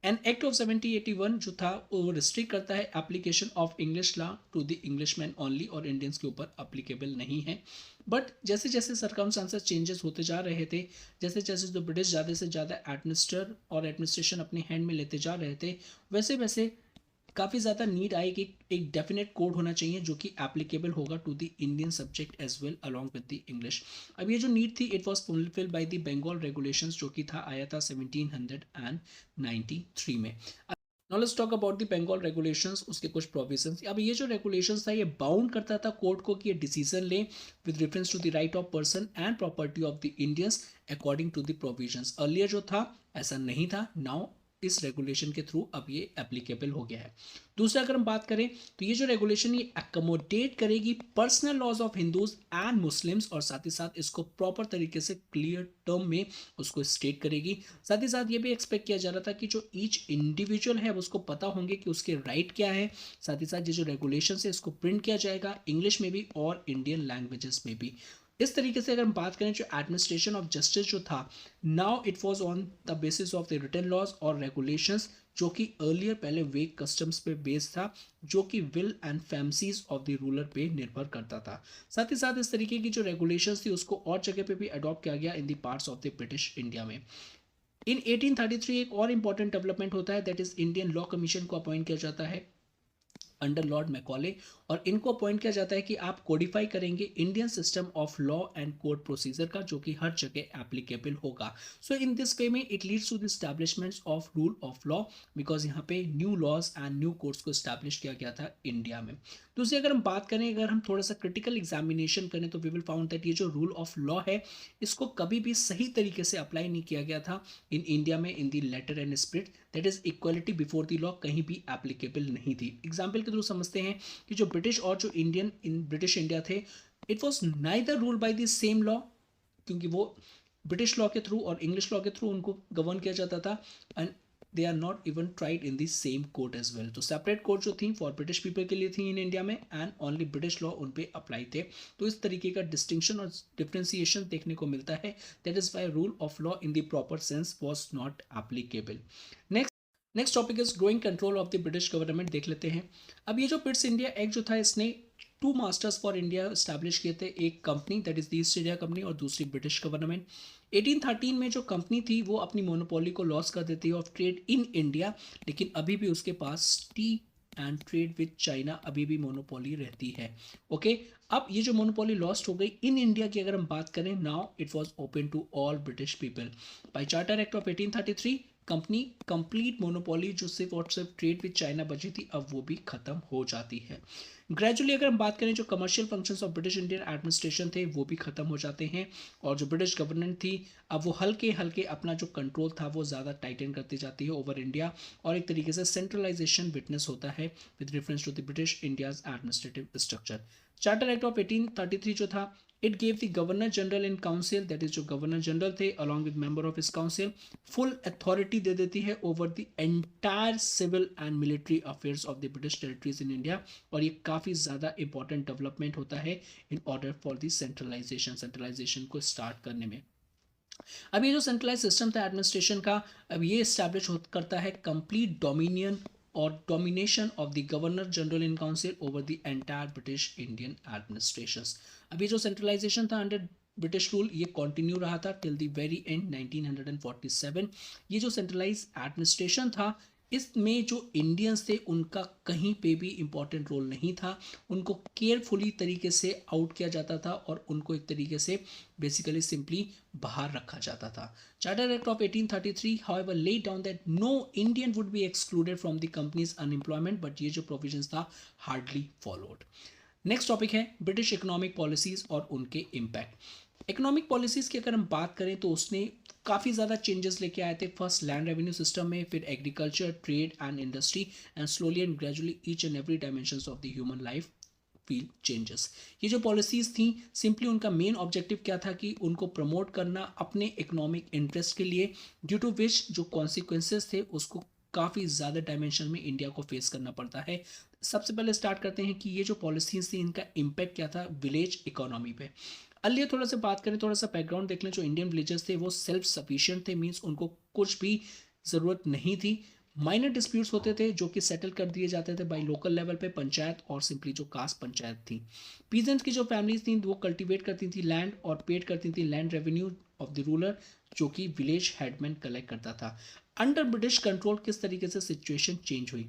एन एक्ट ऑफ 1781 जो था वो रिस्ट्रिक्ट करता है application of English law to the Englishman only, और इंडियंस के ऊपर अप्लीकेबल नहीं है। बट जैसे जैसे सर्कमस्टांसेस चेंजेस होते जा रहे थे, जैसे जैसे जो ब्रिटिश ज़्यादा से ज़्यादा एडमिनिस्टर और एडमिनिस्ट्रेशन अपने हैंड में लेते जा रहे थे, वैसे वैसे काफ़ी ज़्यादा नीड आई कि एक डेफिनेट कोड होना चाहिए जो कि एप्लीकेबल होगा to the Indian subject as well along with the English. अब ये जो नीड थी it was fulfil by the Bengal regulations जो कि था आया था 1793 में। Now let's talk about the Bengal regulations, उसके कुछ प्रोविजंस। अब ये जो रेगुलेशंस था ये बाउंड करता था कोर्ट को कि ये डिसीजन ले with reference to the right of person and property of the Indians according to the provisions. Earlier जो था ऐसा नहीं था, नाउ इस रेगुलेशन के थ्रू अब ये एप्लीकेबल हो गया है। दूसरा अगर हम बात करें तो ये जो रेगुलेशन ये अकोमोडेट करेगी personal laws of Hindus and Muslims, और साथ ही साथ इसको प्रॉपर तरीके से क्लियर टर्म में उसको स्टेट करेगी। साथ ही साथ ये भी एक्सपेक्ट किया जा रहा था कि जो ईच इंडिविजुअल है उसको पता होंगे कि उसके राइट क्या है। साथ ही साथ ये जो रेगुलेशन है इसको प्रिंट किया जाएगा इंग्लिश में भी और इंडियन लैंग्वेजेस में भी। इस तरीके से अगर हम बात करें जो एडमिनिस्ट्रेशन ऑफ जस्टिस जो था, now it was on the basis of the written laws और रेगुलेशंस, जो कि अर्लियर पहले वेग कस्टम्स पे बेस्ड था, जो कि will and fancies of the ruler पे निर्भर करता था। साथ ही साथ इस तरीके की जो रेगुलेशंस थी उसको और जगह पे भी अडॉप्ट किया गया in the parts of the British India में। इन 1833 एक और इंपॉर्टेंट डेवलपमेंट होता है, that is Indian law commission को अपॉइंट किया जाता है अंडर लॉर्ड मैकॉले, और इनको अपॉइंट किया जाता है कि आप कोडिफाई करेंगे Indian system of law and court procedure का, जो कि हर जगह एप्लीकेबल होगा। सो इन दिस वे में it leads to the establishment of rule of law, because यहाँ पे new laws and new courts को एस्टैब्लिश किया गया था इंडिया में। दूसरी अगर हम बात करें, अगर हम थोड़ा सा क्रिटिकल एग्जामिनेशन करें तो वी विल फाउंड दैट ये जो रूल ऑफ लॉ है इसको कभी भी सही तरीके से अप्लाई नहीं किया गया था इन इंडिया में in the letter and spirit, that is equality before the law कहीं भी एप्लीकेबल नहीं थी। एग्जाम्पल के थ्रू समझते हैं कि जो ब्रिटिश और जो इंडियन इन ब्रिटिश इंडिया थे, it was neither rule by the same law, क्योंकि वो ब्रिटिश लॉ के थ्रू और इंग्लिश लॉ के थ्रू उनको गवर्न किया जाता था, and they are not even tried in the same court as well. तो सेपरेट कोर्ट जो थी फॉर ब्रिटिश पीपल के लिए थी इन इंडिया में, एंड ओनली ब्रिटिश लॉ उन पे अप्लाई थे। तो इस तरीके का डिस्टिंक्शन और डिफ्रेंसिएशन देखने को मिलता है, that is why rule of law in the proper sense was not applicable. Next topic is growing control of the British government, देख लेते हैं। अब ये जो ब्रिटिश इंडिया एक्ट जो था इसने two masters for India establish किए थे, एक company that is the East India Company और दूसरी ब्रिटिश गवर्नमेंट। 1813 में जो कंपनी थी वो अपनी मोनोपोली को लॉस कर देती है ऑफ ट्रेड इन इंडिया, लेकिन अभी भी उसके पास tea and trade with China अभी भी मोनोपोली रहती है। ओके, अब ये जो मोनोपोली लॉस्ट हो गई इन इंडिया की अगर हम बात करें, now it was open to all British people. By charter act of 1833 company complete monopoly जो सिर्फ और सिर्फ ट्रेड विद चाइना बची थी, अब वो भी खत्म हो जाती है। ग्रेजुअली अगर हम बात करें, जो commercial functions of British Indian administration थे वो भी खत्म हो जाते हैं, और जो ब्रिटिश गवर्नमेंट थी अब वो हल्के हल्के अपना जो कंट्रोल था वो ज़्यादा टाइटन करती जाती है ओवर इंडिया, और एक तरीके से सेंट्रलाइजेशन विटनेस होता है with reference to the British India's administrative structure. Charter act of 1833 जो था, it gave the governor general in council, that is जो गवर्नर जनरल थे along with member of his council, full authority दे देती है over the entire civil and military affairs of the British territories in India, और ये काफ़ी ज़्यादा important development होता है in order for the centralization को स्टार्ट करने में। अब ये जो सेंट्रलाइज सिस्टम था एडमिनिस्ट्रेशन का, अब ये इस्टेब्लिश करता है कंप्लीट डोमिनियन और domination of the governor general in council over the entire British Indian administrations. अब ये जो सेंट्रलाइजेशन था अंडर ब्रिटिश रूल ये कंटिन्यू रहा था टिल द वेरी एंड 1947। ये जो सेंट्रलाइज एडमिनिस्ट्रेशन था इसमें जो इंडियंस थे उनका कहीं पे भी इंपॉर्टेंट रोल नहीं था, उनको केयरफुली तरीके से आउट किया जाता था और उनको एक तरीके से बेसिकली सिंपली बाहर रखा जाता था। Charter act of 1833 however laid down that no Indian would be excluded from the company's unemployment, but ये जो प्रोविजंस था हार्डली फॉलोड। नेक्स्ट टॉपिक है ब्रिटिश इकोनॉमिक पॉलिसीज और उनके इम्पैक्ट। इकोनॉमिक पॉलिसीज की अगर हम बात करें तो उसने काफ़ी ज़्यादा चेंजेस लेके आए थे, फर्स्ट लैंड रेवेन्यू सिस्टम में, फिर agriculture, trade and industry, and slowly and gradually each and every dimensions of the human life feel changes. ये जो पॉलिसीज थी सिंपली उनका मेन ऑब्जेक्टिव क्या था कि उनको प्रमोट करना अपने इकोनॉमिक इंटरेस्ट के लिए, ड्यू टू विच जो कॉन्सिक्वेंसेस थे उसको काफ़ी ज़्यादा डायमेंशन में इंडिया को फेस करना पड़ता है। सबसे पहले स्टार्ट करते हैं कि ये जो पॉलिसीज थी इनका इम्पैक्ट क्या था विलेज इकोनॉमी पे। अलिए थोड़ा सा बात करें, थोड़ा सा बैकग्राउंड देख लें, जो इंडियन विलेजर्स थे वो सेल्फ सफिशिएंट थे, मीन्स उनको कुछ भी ज़रूरत नहीं थी। माइनर डिस्प्यूट्स होते थे जो कि सेटल कर दिए जाते थे बाई लोकल लेवल पे, पंचायत और सिंपली जो कास्ट पंचायत थी। पीजेंट्स की जो फैमिलीज थी वो कल्टीवेट करती थी लैंड और पेड करती थी land revenue of the ruler, जो कि विलेज हेडमैन कलेक्ट करता था। अंडर ब्रिटिश कंट्रोल किस तरीके से सिचुएशन चेंज हुई?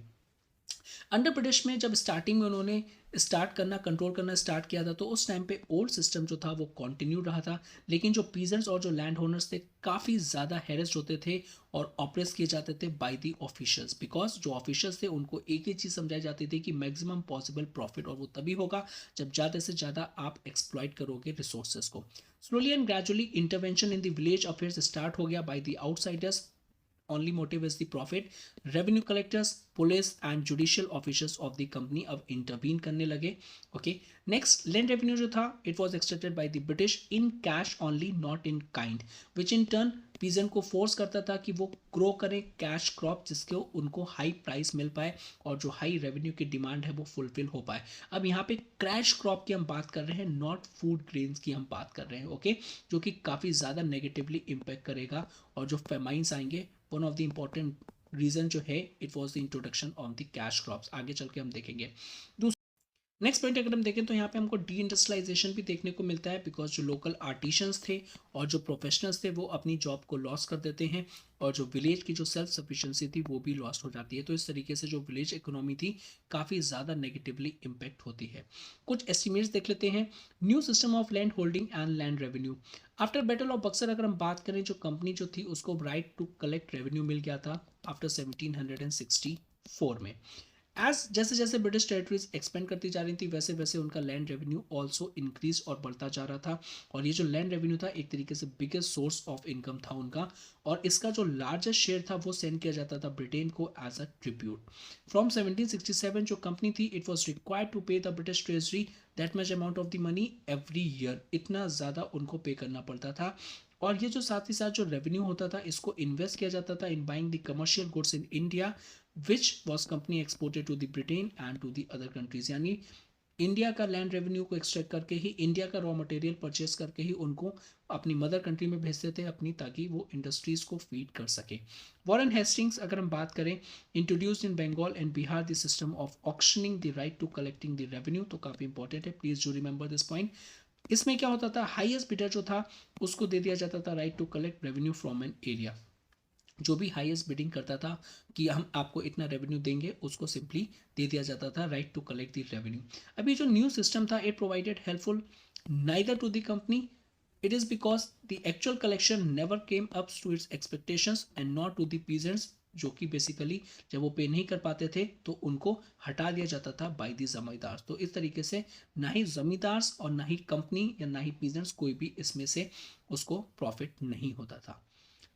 अंडर ब्रिटिश में जब स्टार्टिंग में उन्होंने स्टार्ट करना कंट्रोल करना स्टार्ट किया था तो उस टाइम पे ओल्ड सिस्टम जो था वो कंटिन्यू रहा था, लेकिन जो पीजेंट्स और जो लैंड ओनर्स थे काफ़ी ज़्यादा हैरेस्ड होते थे और ऑप्रेस किए जाते थे बाय द ऑफिशियल्स, बिकॉज जो ऑफिशियल्स थे उनको एक ही चीज़ समझाई जाती थी कि मैक्सिमम पॉसिबल प्रॉफिट, और वो तभी होगा जब ज़्यादा से ज़्यादा आप एक्सप्लॉइट करोगे रिसोर्सेज को। Slowly and gradually intervention in the village affairs start हो गया by the outsiders, only motive is the profit। revenue collectors, police and judicial officials of the company अब intervene करने लगे। ओके, नेक्स्ट लैंड रेवेन्यू जो था it was extracted by the British in cash only, not in kind, which in turn peasant को force करता था कि वो ग्रो करें कैश क्रॉप जिसके उनको हाई प्राइस मिल पाए और जो हाई रेवेन्यू की डिमांड है वो फुलफिल हो पाए। अब यहाँ पे क्रैश क्रॉप की हम बात कर रहे हैं, नॉट फूड ग्रेन्स की हम बात कर रहे हैं। ओके, जो कि काफ़ी ज़्यादा नेगेटिवली इम्पैक्ट करेगा, और जो फेमाइंस आएंगे one of the important reason जो है it was the introduction of the cash crops, आगे चल के हम देखेंगे। नेक्स्ट पॉइंट अगर हम देखें तो यहाँ पे हमको डी इंडस्ट्रियलाइजेशन भी देखने को मिलता है, बिकॉज जो लोकल आर्टिशंस थे और जो प्रोफेशनल्स थे वो अपनी जॉब को लॉस कर देते हैं, और जो विलेज की जो सेल्फ सफिशिएंसी थी वो भी लॉस्ट हो जाती है। तो इस तरीके से जो विलेज इकोनॉमी थी काफ़ी ज़्यादा नेगेटिवली इम्पैक्ट होती है। कुछ एस्टिमेट्स देख लेते हैं। New system of land holding and land revenue. After battle of Buxar अगर हम बात करें, जो कंपनी जो थी उसको राइट टू कलेक्ट रेवेन्यू मिल गया था आफ्टर 1764 में। एज जैसे जैसे ब्रिटिश टेरिटरीज एक्सपेंड करती जा रही थी वैसे वैसे उनका लैंड रेवेन्यू ऑल्सो इंक्रीज और बढ़ता जा रहा था, और ये जो लैंड रेवेन्यू था एक तरीके से बिगेस्ट सोर्स ऑफ इनकम था उनका, और इसका जो लार्जेस्ट शेयर था वो सेंड किया जाता था ब्रिटेन को एज अ ट्रिब्यूट। फ्रॉम 1767 जो कंपनी थी इट वॉज रिक्वायर्ड टू पे the British treasury that much amount of the money every year, इतना ज़्यादा उनको पे करना पड़ता था। और ये जो साथ ही साथ जो रेवेन्यू होता था इसको इन्वेस्ट किया जाता था in buying the commercial goods in India, which was company exported to the Britain and to the other countries। यानी इंडिया का लैंड रेवेन्यू को एक्सट्रैक्ट करके ही, इंडिया का रॉ मटेरियल परचेस करके ही उनको अपनी मदर कंट्री में भेजते थे अपनी, ताकि वो इंडस्ट्रीज को फीड कर सके। वॉरेन हेस्टिंग्स अगर हम बात करें, introduced in Bengal and Bihar the system of auctioning the right to collecting the revenue, तो काफी इंपॉर्टेंट है, please do remember this point. इसमें क्या होता था, हाईएस्ट बिडर जो था उसको दे दिया जाता था right to collect revenue from an area. जो भी हाईएस्ट बिडिंग करता था कि हम आपको इतना रेवेन्यू देंगे, उसको सिंपली दे दिया जाता था right to collect the revenue. अभी जो न्यू सिस्टम था, it provided helpful neither to the company, it is because the actual collection never came up to its expectations and not to the peasants, जो कि basically जब वो पे नहीं कर पाते थे तो उनको हटा दिया जाता था बाय द जमींदार। तो इस तरीके से ना ही जमींदार और ना ही कंपनी या ना ही पीजेंट्स, कोई भी इसमें से उसको प्रॉफिट नहीं होता था।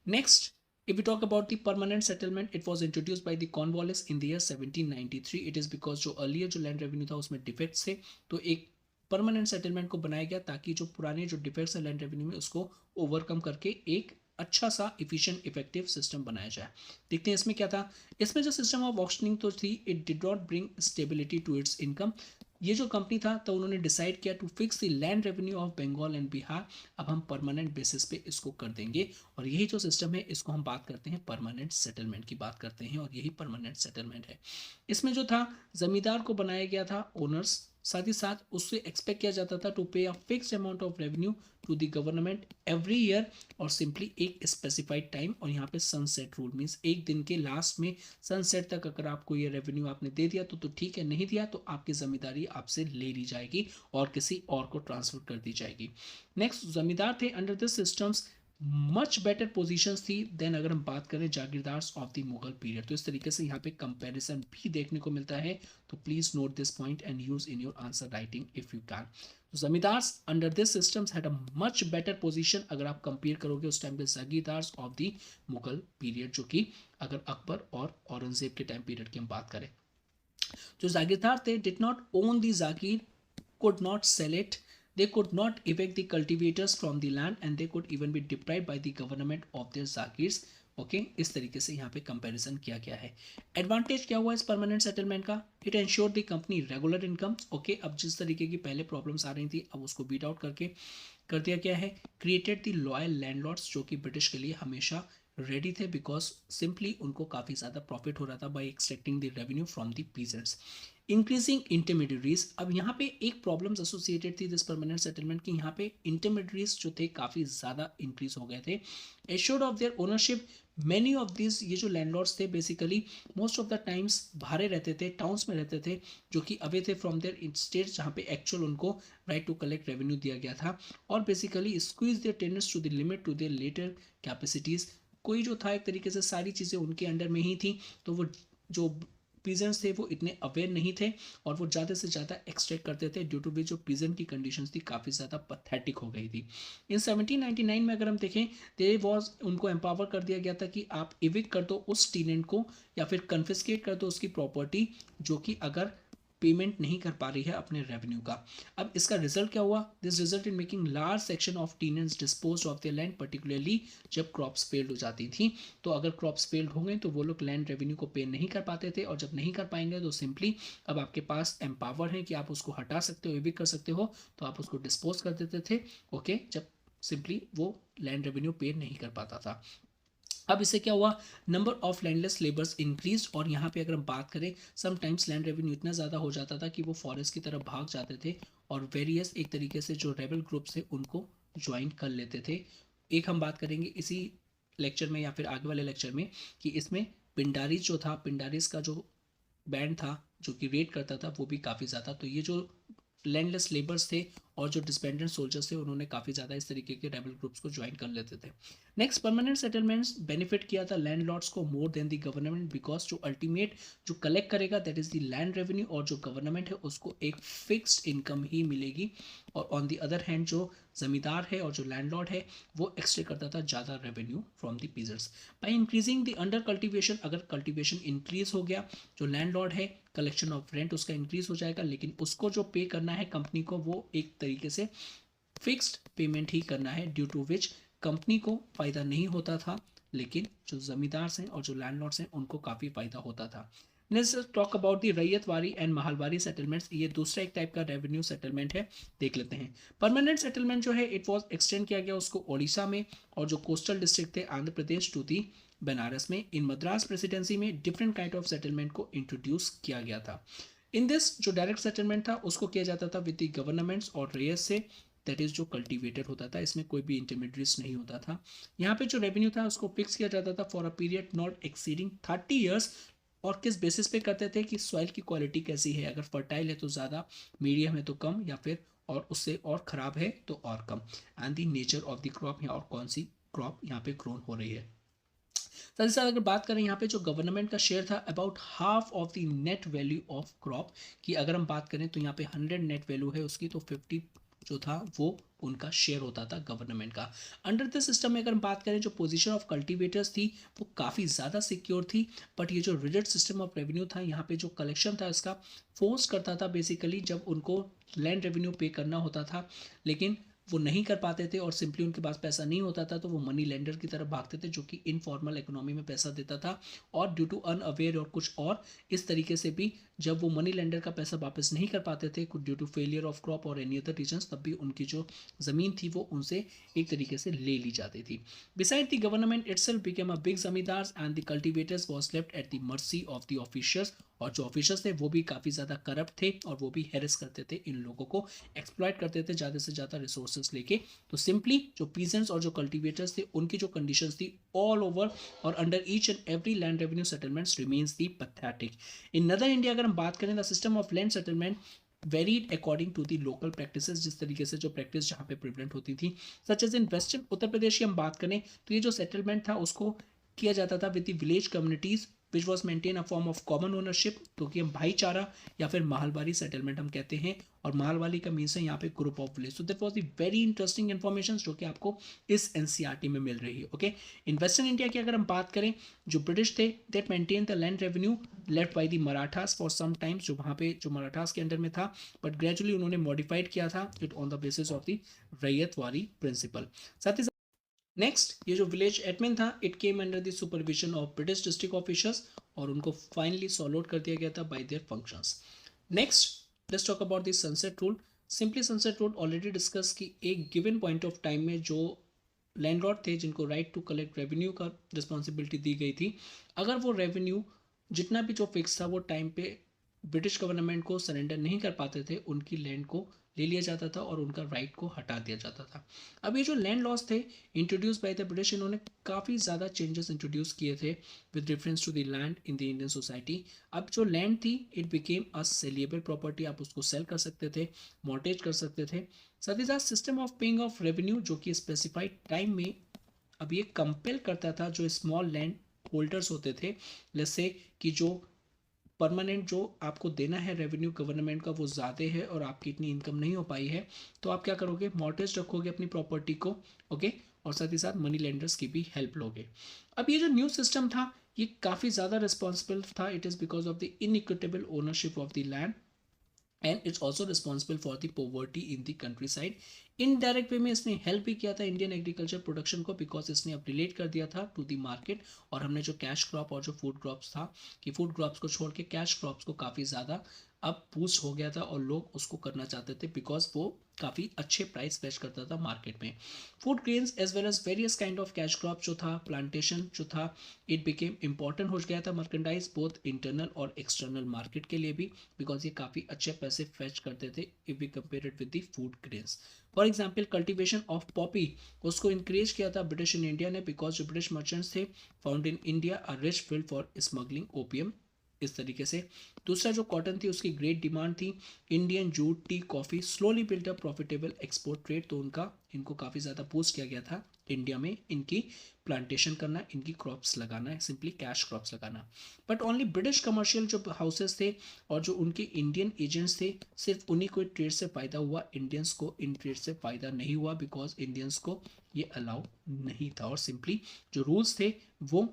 Next, if we talk about the permanent settlement, it was introduced by the Cornwallis in the year 1793. It is because जो earlier जो land revenue था उसमें डिफेक्ट्स थे, तो एक परमानेंट सेटलमेंट को बनाया गया ताकि जो पुराने जो डिफेक्ट्स है लैंड रेवेन्यू में उसको ओवरकम करके एक अच्छा सा इफिशिएंट इफेक्टिव सिस्टम बनाया जाए। देखते हैं इसमें क्या था। इसमें जो सिस्टम ऑफ ऑक्शनिंग तो थी, it did not bring stability to its income. ये जो कंपनी था तो उन्होंने डिसाइड किया to fix the land revenue of Bengal and Bihar, अब हम परमानेंट बेसिस पे इसको कर देंगे, और यही जो सिस्टम है इसको हम बात करते हैं परमानेंट सेटलमेंट की बात करते हैं, और यही परमानेंट सेटलमेंट है। इसमें जो था जमींदार को बनाया गया था ओनर्स, साथ ही साथ उससे एक्सपेक्ट किया जाता था to pay a fixed amount of revenue to the government every year, और सिंपली एक स्पेसिफाइड टाइम, और यहाँ पे सनसेट रूल मीन्स एक दिन के लास्ट में सनसेट तक अगर आपको ये रेवेन्यू आपने दे दिया तो ठीक है, नहीं दिया तो आपकी जमींदारी आपसे ले ली जाएगी और किसी और को ट्रांसफर कर दी जाएगी। नेक्स्ट, जमींदार थे under this systems much better positions थी देन अगर हम बात करें जागीरदार ऑफ द मुगल पीरियड। तो इस तरीके से यहाँ पे कंपैरिजन भी देखने को मिलता है, तो please note this point and use in your answer writing if you can. Zamindar under this systems had a much better position अगर आप कंपेयर करोगे उस टाइम पे jagirdar of the Mughal period, जो कि अगर अकबर और औरंगजेब के टाइम पीरियड की हम बात करें। जो जागीरदार थे did not own the Jagir, could not sell it, they could not evict the cultivators from the land, and they could even be deprived by the government of their zagirs। Okay इस तरीके से यहाँ पे comparison किया गया है। Advantage क्या हुआ इस परमानेंट सेटलमेंट का, it ensure the company regular income. Okay, अब जिस तरीके की पहले प्रॉब्लम्स आ रही थी अब उसको बीट आउट करके कर दिया गया है। क्रिएटेड द लॉयल लैंडलॉर्ड्स, जो कि ब्रिटिश के लिए हमेशा रेडी थे बिकॉज सिंपली उनको काफ़ी ज़्यादा प्रॉफिट हो रहा था by extracting the revenue from the peasants. Increasing intermediaries, अब यहाँ पे एक प्रॉब्लम्स एसोसिएटेड थी दिस परमानेंट सेटलमेंट की, यहाँ पे इंटरमीडियरीज जो थे काफ़ी ज़्यादा इंक्रीज हो गए थे। Assured of their ownership, many of this, ये जो लैंडलॉर्ड्स थे basically most of the times बाहर रहते थे, टाउन्स में रहते थे, जो कि अवे थे फ्रॉम देयर स्टेट जहाँ पे एक्चुअल उनको राइट टू कलेक्ट रेवेन्यू दिया गया था, और basically squeeze their tenants to the limit to their latter capacities. कोई जो था एक तरीके से सारी चीज़ें उनके अंडर में ही थी, तो वो जो पीजेंट्स थे वो इतने अवेयर नहीं थे और वो ज़्यादा से ज़्यादा एक्सट्रैक्ट करते थे, ड्यू टू भी जो पीजेंट की कंडीशंस थी काफ़ी ज़्यादा पथेटिक हो गई थी। इन 1799 में अगर हम देखें, देयर वाज, उनको एम्पावर कर दिया गया था कि आप इविक्ट कर दो उस टीनेंट को या फिर कन्फिस्केट कर दो उसकी प्रॉपर्टी जो कि अगर पेमेंट नहीं कर पा रही है अपने रेवेन्यू का। अब इसका रिजल्ट क्या हुआ, this result in making large section of tenants dispose of the land, particularly जब क्रॉप्स फेल्ड हो जाती थी। तो अगर क्रॉप्स फेल्ड हो गए तो वो लोग लैंड रेवेन्यू को पे नहीं कर पाते थे, और जब नहीं कर पाएंगे तो सिंपली अब आपके पास एम्पावर है कि आप उसको हटा सकते हो, एविक्ट कर सकते हो, तो आप उसको डिस्पोज कर देते थे। ओके, जब सिंपली वो लैंड रेवेन्यू पे नहीं कर पाता था। अब इससे क्या हुआ, number of landless labours increase, और यहाँ पे अगर हम बात करें समटाइम्स लैंड रेवेन्यू इतना ज़्यादा हो जाता था कि वो फॉरेस्ट की तरफ भाग जाते थे और वेरियस एक तरीके से जो रेबल ग्रुप्स थे उनको ज्वाइन कर लेते थे। एक हम बात करेंगे इसी लेक्चर में या फिर आगे वाले लेक्चर में कि इसमें पिंडारीज जो था, पिंडारीज का जो बैंड था जो कि रेड करता था वो भी काफ़ी ज़्यादा, तो ये जो लैंडलेस लेबर्स थे और जो डिस्पेंडेंट सोल्जर्स थे उन्होंने काफ़ी ज़्यादा इस तरीके के रेबल ग्रुप्स को ज्वाइन कर लेते थे। नेक्स्ट, परमानेंट सेटलमेंट्स बेनिफिट किया था लैंडलॉर्ड्स को more than the government, because जो अल्टीमेट जो कलेक्ट करेगा that is the land revenue, और जो गवर्नमेंट है उसको एक फिक्स्ड इनकम ही मिलेगी, और ऑन द अदर हैंड जो जमींदार है और जो लैंडलॉर्ड है वो एक्सट्रैक्ट करता था ज़्यादा revenue from the peasants. By increasing the under cultivation, अगर कल्टिवेशन इंक्रीज हो गया, जो लैंडलॉर्ड है कलेक्शन ऑफ रेंट उसका इंक्रीज हो जाएगा, लेकिन उसको जो पे करना है कंपनी को वो एक तरीके से फिक्स्ड पेमेंट ही करना है, ड्यू टू विच कंपनी को फ़ायदा नहीं होता था, लेकिन जो ज़मींदार हैं और जो लैंडलॉर्ड्स हैं उनको काफ़ी फ़ायदा होता था। Let's talk about the ryotwari and Mahalwari settlements. ये दूसरा एक टाइप का रेवेन्यू सेटलमेंट है, देख लेते हैं। परमानेंट सेटलमेंट जो है इट वाज एक्सटेंड किया गया उसको ओडिशा में, और जो कोस्टल डिस्ट्रिक्ट थे आंध्र प्रदेश टू दी बनारस में। इन मद्रास प्रेसिडेंसी में डिफरेंट काइंड ऑफ सेटलमेंट को इंट्रोड्यूस किया गया था। इन दिस जो डायरेक्ट सेटलमेंट था उसको किया जाता था विद द गवर्नमेंट्स और रेयर्स से, दैट इज जो कल्टीवेटेड होता था, इसमें कोई भी इंटरमीडिएट्स नहीं होता था। यहाँ पे जो रेवेन्यू था उसको फिक्स किया जाता था for a period not exceeding 30 years. और किस बेसिस पे करते थे कि सॉइल की क्वालिटी कैसी है, अगर फर्टाइल है तो ज़्यादा, मीडियम है तो कम, या फिर और उससे और ख़राब है तो और कम, and the nature of the crop, या और कौन सी क्रॉप यहाँ पे ग्रोन हो रही है। साथ ही साथ अगर बात करें यहाँ पे जो गवर्नमेंट का शेयर था about half of the net value of crop की, अगर हम बात करें तो यहाँ पे 100 नेट वैल्यू है उसकी, तो 50 जो था वो उनका शेयर होता था गवर्नमेंट का। अंडर द सिस्टम में अगर हम बात करें जो पोजीशन ऑफ कल्टीवेटर्स थी वो काफ़ी ज़्यादा सिक्योर थी, बट ये जो रिजिड सिस्टम ऑफ रेवेन्यू था यहाँ पे जो कलेक्शन था इसका फोर्स करता था बेसिकली, जब उनको लैंड रेवेन्यू पे करना होता था लेकिन वो नहीं कर पाते थे और सिंपली उनके पास पैसा नहीं होता था तो वो मनी लेंडर की तरफ भागते थे जो कि इनफॉर्मल इकोनॉमी में पैसा देता था। और ड्यू टू अनअवेयर और कुछ और इस तरीके से भी जब वो मनी लेंडर का पैसा वापस नहीं कर पाते थे due to failure of crop और एनी अदर रीजंस, तब भी उनकी जो ज़मीन थी वो उनसे एक तरीके से ले ली जाती थी। Beside the government itself became a big zamindars and the cultivators was left at the mercy of the officials. और जो ऑफिसर्स थे वो भी काफ़ी ज़्यादा करप्ट थे और वो भी हेरस करते थे इन लोगों को, एक्सप्लॉइट करते थे ज़्यादा से ज़्यादा रिसोर्सेज लेके। तो सिंपली जो पीजेंट्स और जो कल्टीवेटर्स थे उनकी जो कंडीशंस थी ऑल ओवर और under each and every land revenue settlements remains the pathetic. In other India अगर हम बात करें the system of land settlement varied according to the local practices, जिस तरीके से जो प्रैक्टिस जहाँ पे प्रिवलेंट होती थी। Such as in western Uttar Pradesh की हम बात करें तो ये जो सेटलमेंट था उसको किया जाता था with the village communities which was maintain a form of common ownership, तो कि हम भाईचारा या फिर महलवारी सेटलमेंट हम कहते हैं। और महलवाली का मीन्स है यहाँ पे group of village. So that was the very interesting information जो कि आपको इस एनसीईआरटी में मिल रही है। ओके, इन वेस्टर्न इंडिया की अगर हम बात करें जो ब्रिटिश थे that maintain the land revenue left by the Marathas for some times, जो वहाँ पे जो मराठास के अंडर में था, बट ग्रेजुअली उन्होंने मॉडिफाइड किया था it on the basis of the ryotwari principle. साथ ही नेक्स्ट ये जो विलेज एडमिन था it came under the supervision of British district officers और उनको फाइनली सॉल्व आउट कर दिया गया था by their functions. Next let's talk about the sunset rule. Simply sunset rule already discuss की एक गिवन पॉइंट ऑफ टाइम में जो लैंडलॉर्ड थे जिनको राइट टू कलेक्ट रेवेन्यू का रिस्पॉन्सिबिलिटी दी गई थी, अगर वो रेवेन्यू जितना भी जो फिक्स था वो टाइम पे ब्रिटिश गवर्नमेंट को सरेंडर नहीं कर पाते थे, उनकी लैंड को ले लिया जाता था और उनका राइट को हटा दिया जाता था। अब ये जो लैंड लॉस थे इंट्रोड्यूस बाय द ब्रिटिश, इन्होंने काफ़ी ज़्यादा चेंजेस इंट्रोड्यूस किए थे with reference to the land in the Indian society. अब जो लैंड थी it became a saleable property, आप उसको सेल कर सकते थे, मॉर्टेज कर सकते थे। साथ ही साथ system of paying off revenue जो कि स्पेसिफाइड टाइम में अब ये कंपेल करता था जो स्मॉल लैंड होल्डर्स होते थे, जैसे कि जो परमानेंट जो आपको देना है रेवेन्यू गवर्नमेंट का वो ज़्यादा है और आपकी इतनी इनकम नहीं हो पाई है, तो आप क्या करोगे, मॉर्टेज रखोगे अपनी प्रॉपर्टी को। ओके, और साथ ही साथ मनी लेंडर्स की भी हेल्प लोगे। अब ये जो न्यू सिस्टम था ये काफ़ी ज़्यादा रिस्पॉन्सिबल था, it is because of the inequitable ownership of the land and it's also responsible for the poverty in the country side. Indirect way में इसने हेल्प भी किया था इंडियन एग्रीकल्चर प्रोडक्शन को, बिकॉज इसने अब रिलेट कर दिया था टू द मार्केट। और हमने जो कैश क्रॉप और जो फूड क्रॉप्स था कि फूड क्रॉप्स को छोड़ के कैश क्रॉप्स को काफ़ी ज़्यादा अब बूस्ट हो गया था और लोग उसको करना चाहते थे बिकॉज वो काफ़ी अच्छे प्राइस फेच करता था मार्केट में। Food grains as well as various kind of cash crop जो था, प्लांटेशन जो था, इट बिकेम इंपॉर्टेंट हो गया था मर्केंडाइज बोथ इंटरनल और एक्सटर्नल मार्केट के लिए भी, बिकॉज ये काफ़ी अच्छे पैसे फेच करते थे if we compare it with the food grains. For example cultivation of poppy उसको इंक्रेज किया था ब्रिटिश इन इंडिया ने, बिकॉज जो ब्रिटिश मर्चेंट्स थे found in India a rich field for smuggling opium, इस तरीके से। दूसरा जो कॉटन थी उसकी ग्रेट डिमांड थी। Indian jute, tea, coffee slowly built up profitable export trade, तो उनका इनको काफ़ी ज़्यादा बूस्ट किया गया था इंडिया में इनकी प्लांटेशन करना, इनकी क्रॉप्स लगाना, सिंपली कैश क्रॉप्स लगाना। बट ओनली ब्रिटिश कमर्शियल जो हाउसेस थे और जो उनके इंडियन एजेंट्स थे सिर्फ उन्हीं को ट्रेड से फ़ायदा हुआ, इंडियंस को इन ट्रेड से फ़ायदा नहीं हुआ, बिकॉज इंडियंस को ये अलाउ नहीं था। और सिंपली जो रूल्स थे वो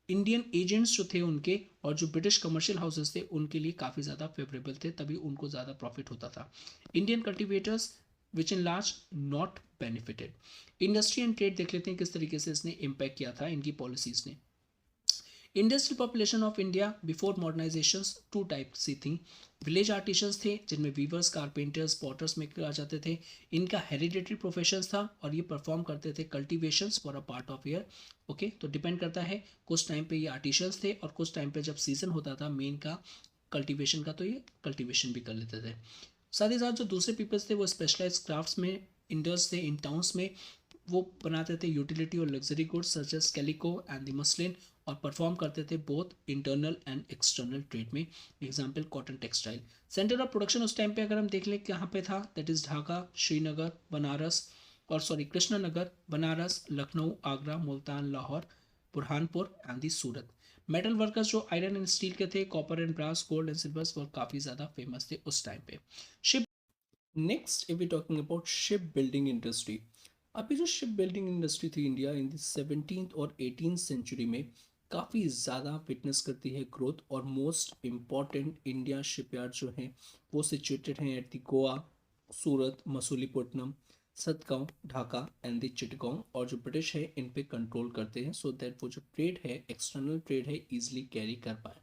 इंडियन एजेंट्स जो थे उनके और जो ब्रिटिश कमर्शियल हाउसेस थे उनके लिए काफ़ी ज़्यादा फेवरेबल थे, तभी उनको ज़्यादा प्रॉफिट होता था। Indian cultivators which in large not benefited. Industry and trade देख लेते हैं किस तरीके से इसने इम्पैक्ट किया था इनकी पॉलिसीज ने। Industrial population of India before modernization two type C थी। विलेज आर्टिशंस थे जिनमें वीवर्स, कारपेंटर्स, पॉटर्स मेकर आ जाते थे। इनका हेरिडेटरी प्रोफेशन था और ये परफॉर्म करते थे cultivations for a part of year. Okay, तो डिपेंड करता है, कुछ टाइम पे ये आर्टिशंस थे और कुछ टाइम पे जब सीजन होता था मेन का कल्टिवेशन का, तो ये कल्टिवेशन भी कर लेते थे। साथ ही साथ जो दूसरे पीपल्स थे वो स्पेशलाइज क्राफ्ट्स में इंडस थे। इन टाउन्स में वो बनाते थे यूटिलिटी और luxury goods such as calico and the muslin, और परफॉर्म करते थे both internal and external trade में। Example cotton textile. Centre of production उस टाइम पे अगर हम देख लें कहाँ पे था, दैट इज ढाका, श्रीनगर, बनारस और sorry Krishnanagar, Banaras, Lucknow, Agra, Multan, Lahore, Burhanpur and the Surat. Metal workers जो आयरन एंड स्टील के थे, copper and brass, gold and silvers, वो काफ़ी ज़्यादा फेमस थे उस टाइम पे। Ship next if we talking about ship building industry. अभी जो शिप बिल्डिंग इंडस्ट्री थी इंडिया इन द 17th और 18th सेंचुरी में काफ़ी ज़्यादा विटनेस करती है ग्रोथ, और मोस्ट इम्पॉर्टेंट इंडिया शिपयार्ड जो हैं वो सिचुएटेड हैं at the Goa, Surat, Masulipatnam, Satgaon, Dhaka and the Chittagong, और जो ब्रिटिश है इन पे कंट्रोल करते हैं सो दैट वो जो ट्रेड है, एक्सटर्नल ट्रेड है, ईजिली कैरी कर पाए।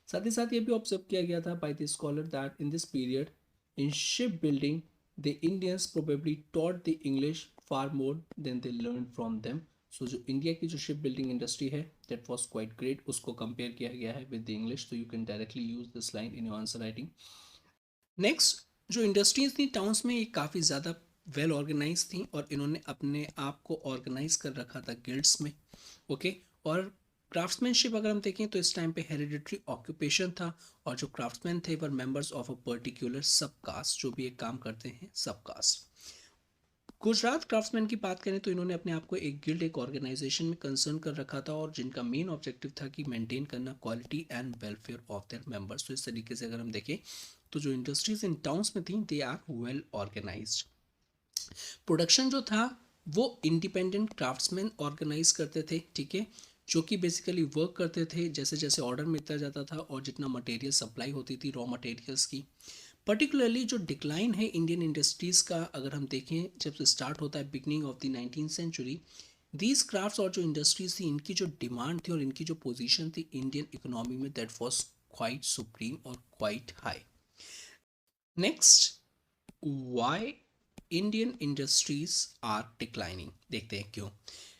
साथ ही साथ ये भी ऑब्जर्व किया गया था by the scholar that in this period in shipbuilding, the Indians probably taught the English far more than they learned from them. So जो इंडिया की जो शिप बिल्डिंग इंडस्ट्री है that was quite great, उसको compare किया गया है with the English, so you can directly use this line in your answer writing. Next, जो industries थी टाउन्स में ये काफ़ी ज़्यादा वेल ऑर्गेनाइज थी और इन्होंने अपने आप को ऑर्गेनाइज कर रखा था गिल्ड्स में। ओके, और क्राफ्ट्समैनशिप अगर हम देखें तो इस टाइम पे हेरिडिटरी ऑक्यूपेशन था, और जो क्राफ्ट्समैन थे वर मेंबर्स ऑफ अ पर्टिकुलर सब कास्ट, जो भी एक काम करते हैं सब कास्ट। गुजरात क्राफ्ट्समैन की बात करें तो इन्होंने अपने आप को एक गिल्ड, एक ऑर्गेनाइजेशन में कंसर्न कर रखा था, और जिनका मेन ऑब्जेक्टिव था कि मेंटेन करना quality and welfare of their members. तो इस तरीके से अगर हम देखें तो जो इंडस्ट्रीज इन टाउन्स में थी they are well organized. Production जो था वो इंडिपेंडेंट क्राफ्ट्समैन ऑर्गेनाइज करते थे, ठीक है, जो कि बेसिकली वर्क करते थे जैसे जैसे ऑर्डर मिलता जाता था और जितना मटेरियल सप्लाई होती थी रॉ मटेरियल्स की। पर्टिकुलरली जो डिक्लाइन है इंडियन इंडस्ट्रीज़ का अगर हम देखें, जब से स्टार्ट होता है beginning of the 19th century, these crafts और जो इंडस्ट्रीज थी इनकी जो डिमांड थी और इनकी जो पोजीशन थी इंडियन इकोनॉमी में, दैट वाज क्वाइट सुप्रीम और quite high. Next, why Indian industries are declining, देखते हैं क्यों।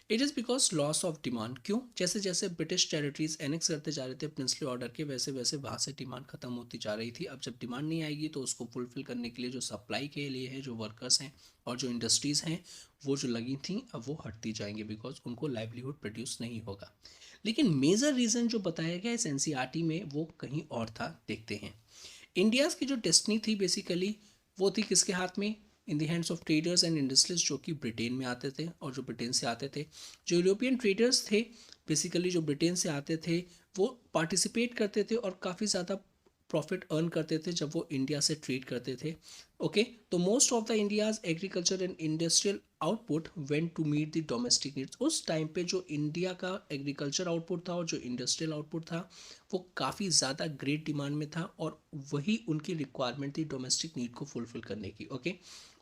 It is because loss of demand. क्यों? जैसे जैसे ब्रिटिश टेरिटरीज एनेक्स करते जा रहे थे प्रिंसली ऑर्डर के, वैसे वैसे वहाँ से डिमांड खत्म होती जा रही थी। अब जब डिमांड नहीं आएगी तो उसको फुलफिल करने के लिए जो सप्लाई के लिए है, जो वर्कर्स हैं और जो इंडस्ट्रीज़ हैं वो जो लगी थी अब वो हटती जाएंगी, बिकॉज उनको लाइवलीहुड प्रोड्यूस नहीं होगा। लेकिन मेजर रीज़न जो बताया गया इस एनसीईआरटी में वो कहीं और था, देखते हैं। इंडियाज़ की जो डेस्टिनी थी बेसिकली वो थी किसके हाथ में? In the hands of traders and industries, जो कि ब्रिटेन में आते थे और जो ब्रिटेन से आते थे। जो यूरोपियन ट्रेडर्स थे बेसिकली जो ब्रिटेन से आते थे वो पार्टिसिपेट करते थे और काफ़ी ज़्यादा प्रॉफिट अर्न करते थे जब वो इंडिया से ट्रेड करते थे। ओके, तो most of the India's agriculture and industrial output went to meet the domestic needs. उस टाइम पे जो इंडिया का एग्रीकल्चर आउटपुट था और जो इंडस्ट्रियल आउटपुट था वो काफ़ी ज़्यादा ग्रेट डिमांड में था, और वही उनकी रिक्वायरमेंट थी डोमेस्टिक नीड को फुलफिल करने की। ओके,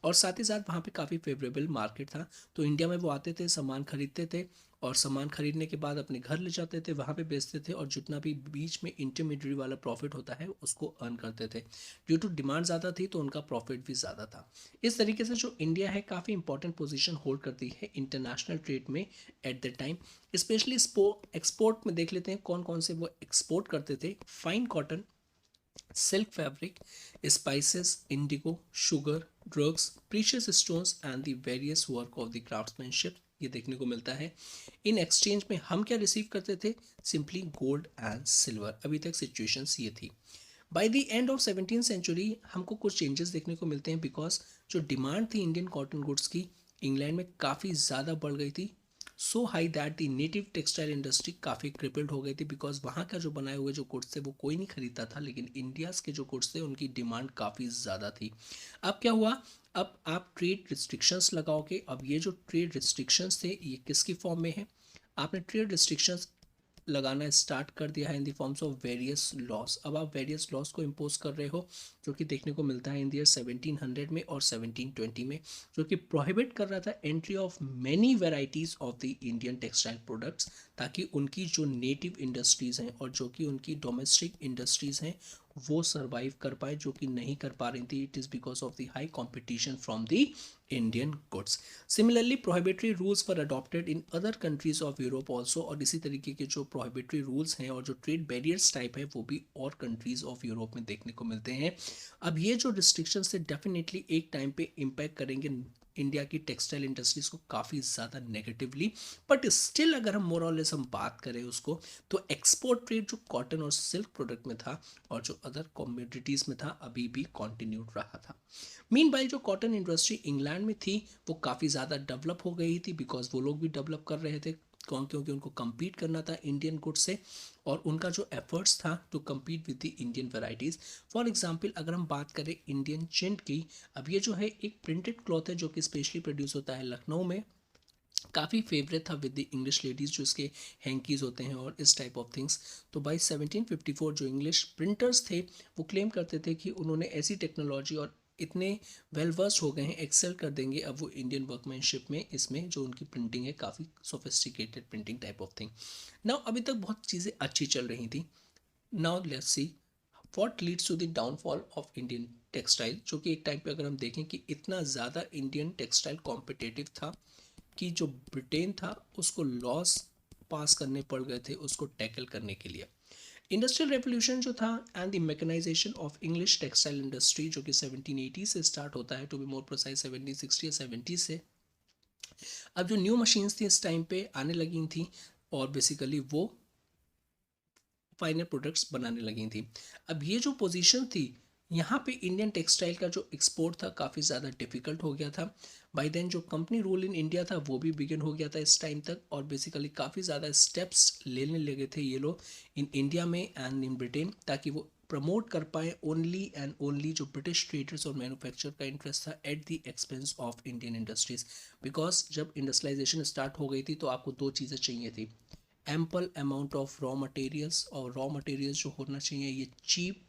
और साथ ही साथ वहाँ पे काफ़ी फेवरेबल मार्केट था, तो इंडिया में वो आते थे, सामान खरीदते थे और सामान खरीदने के बाद अपने घर ले जाते थे, वहाँ पे बेचते थे, और जितना भी बीच में इंटरमीडिएट वाला प्रॉफिट होता है उसको अर्न करते थे। ड्यू टू डिमांड ज़्यादा थी तो उनका प्रॉफिट भी ज़्यादा था। इस तरीके से जो इंडिया है काफ़ी इंपॉर्टेंट पोजीशन होल्ड करती है इंटरनेशनल ट्रेड में at the time. Specially export में देख लेते हैं कौन कौन से वो एक्सपोर्ट करते थे। Fine cotton, silk fabric, spices, Indigo, sugar, drugs, precious stones and the various work of the craftsmanship, ये देखने को मिलता है। इन एक्सचेंज में हम क्या रिसीव करते थे? Simply gold and silver. अभी तक सिचुएशंस ये थी। By the end of 17th century हमको कुछ चेंजेस देखने को मिलते हैं, बिकॉज जो डिमांड थी इंडियन कॉटन गुड्स की इंग्लैंड में काफ़ी ज़्यादा बढ़ गई थी, so high that the native textile industry काफ़ी क्रिपल्ड हो गई थी, बिकॉज वहाँ का जो बनाए हुए जो गुड्स थे वो कोई नहीं खरीदता था, लेकिन इंडियाज़ के जो गुड्स थे उनकी डिमांड काफ़ी ज़्यादा थी। अब क्या हुआ? अब आप ट्रेड रिस्ट्रिक्शंस लगाओगे। अब ये जो ट्रेड रिस्ट्रिक्शंस थे ये किसकी फॉर्म में है? आपने ट्रेड रिस्ट्रिक्शंस लगाना स्टार्ट कर दिया है in the forms of various loss. अब आप वेरियस लॉस को इम्पोज कर रहे हो, जो कि देखने को मिलता है इन ईयर 1700 में और 1720 में, जो कि प्रोहिबिट कर रहा था entry of many varieties of the Indian textile products, ताकि उनकी जो नेटिव इंडस्ट्रीज़ हैं और जो कि उनकी डोमेस्टिक इंडस्ट्रीज़ हैं वो सर्वाइव कर पाए, जो कि नहीं कर पा रही थी। It is because of the high competition from the Indian goods. Similarly prohibitory rules were adopted in other countries of Europe also, और इसी तरीके के जो प्रोहिबिटरी रूल्स हैं और जो ट्रेड बैरियर्स टाइप है वो भी और कंट्रीज ऑफ यूरोप में देखने को मिलते हैं। अब ये जो रिस्ट्रिक्शन से डेफिनेटली एक टाइम पे इम्पैक्ट करेंगे इंडिया की टेक्सटाइल इंडस्ट्रीज को काफ़ी ज़्यादा नेगेटिवली, बट स्टिल अगर हम मोरलेस हम बात करें उसको, तो एक्सपोर्ट ट्रेड जो कॉटन और सिल्क प्रोडक्ट में था और जो अदर कॉमोडिटीज़ में था अभी भी कॉन्टिन्यूड रहा था। मीनवाइल जो कॉटन इंडस्ट्री इंग्लैंड में थी वो काफ़ी ज़्यादा डेवलप हो गई थी, बिकॉज वो लोग भी डेवलप कर रहे थे, क्योंकि उनको compete करना था इंडियन गुड्स से, और उनका जो एफर्ट्स था to compete with the Indian varieties. For example अगर हम बात करें इंडियन चिंट की, अब ये जो है एक प्रिंटेड क्लॉथ है जो कि स्पेशली प्रोड्यूस होता है लखनऊ में, काफ़ी फेवरेट था विद द इंग्लिश लेडीज़, जो इसके हैंकीज़ होते हैं और इस टाइप ऑफ थिंग्स। तो बाई 1754 जो इंग्लिश प्रिंटर्स थे वो क्लेम करते थे कि उन्होंने ऐसी टेक्नोलॉजी और इतने वेल वर्स्ड हो गए हैं, एक्सेल कर देंगे अब वो इंडियन वर्कमैनशिप में, इसमें जो उनकी प्रिंटिंग है काफ़ी sophisticated printing type of thing. Now अभी तक बहुत चीज़ें अच्छी चल रही थी। Now let's see what leads to the downfall of Indian textile, जो कि एक टाइम पे अगर हम देखें कि इतना ज़्यादा इंडियन टेक्सटाइल कॉम्पिटिटिव था कि जो ब्रिटेन था उसको लॉस पास करने पड़ गए थे उसको टैकल करने के लिए। इंडस्ट्रियल रेवोल्यूशन जो था and the mechanization of English textile industry, जो कि 1780 से स्टार्ट होता है, टू बी मोर प्रिसाइज 1760 या 70 से। अब जो न्यू मशीन्स थी इस टाइम पे आने लगी थी और बेसिकली वो फाइनल प्रोडक्ट्स बनाने लगी थी। अब ये जो पोजीशन थी यहाँ पे इंडियन टेक्सटाइल का जो एक्सपोर्ट था काफ़ी ज़्यादा डिफिकल्ट हो गया था। बाय देन जो कंपनी रूल इन इंडिया था वो भी बिगिन हो गया था इस टाइम तक, और बेसिकली काफ़ी ज़्यादा स्टेप्स लेने लगे थे ये लोग इन इंडिया में एंड इन ब्रिटेन, ताकि वो प्रमोट कर पाए ओनली एंड ओनली जो ब्रिटिश ट्रेडर्स और मैन्युफैक्चर का इंटरेस्ट था at the expense of Indian industries. Because जब इंडस्ट्रियलाइजेशन स्टार्ट हो गई थी तो आपको दो चीज़ें चाहिए थी, ample amount of raw materials, और रॉ मटेरियल्स जो होना चाहिए ये चीप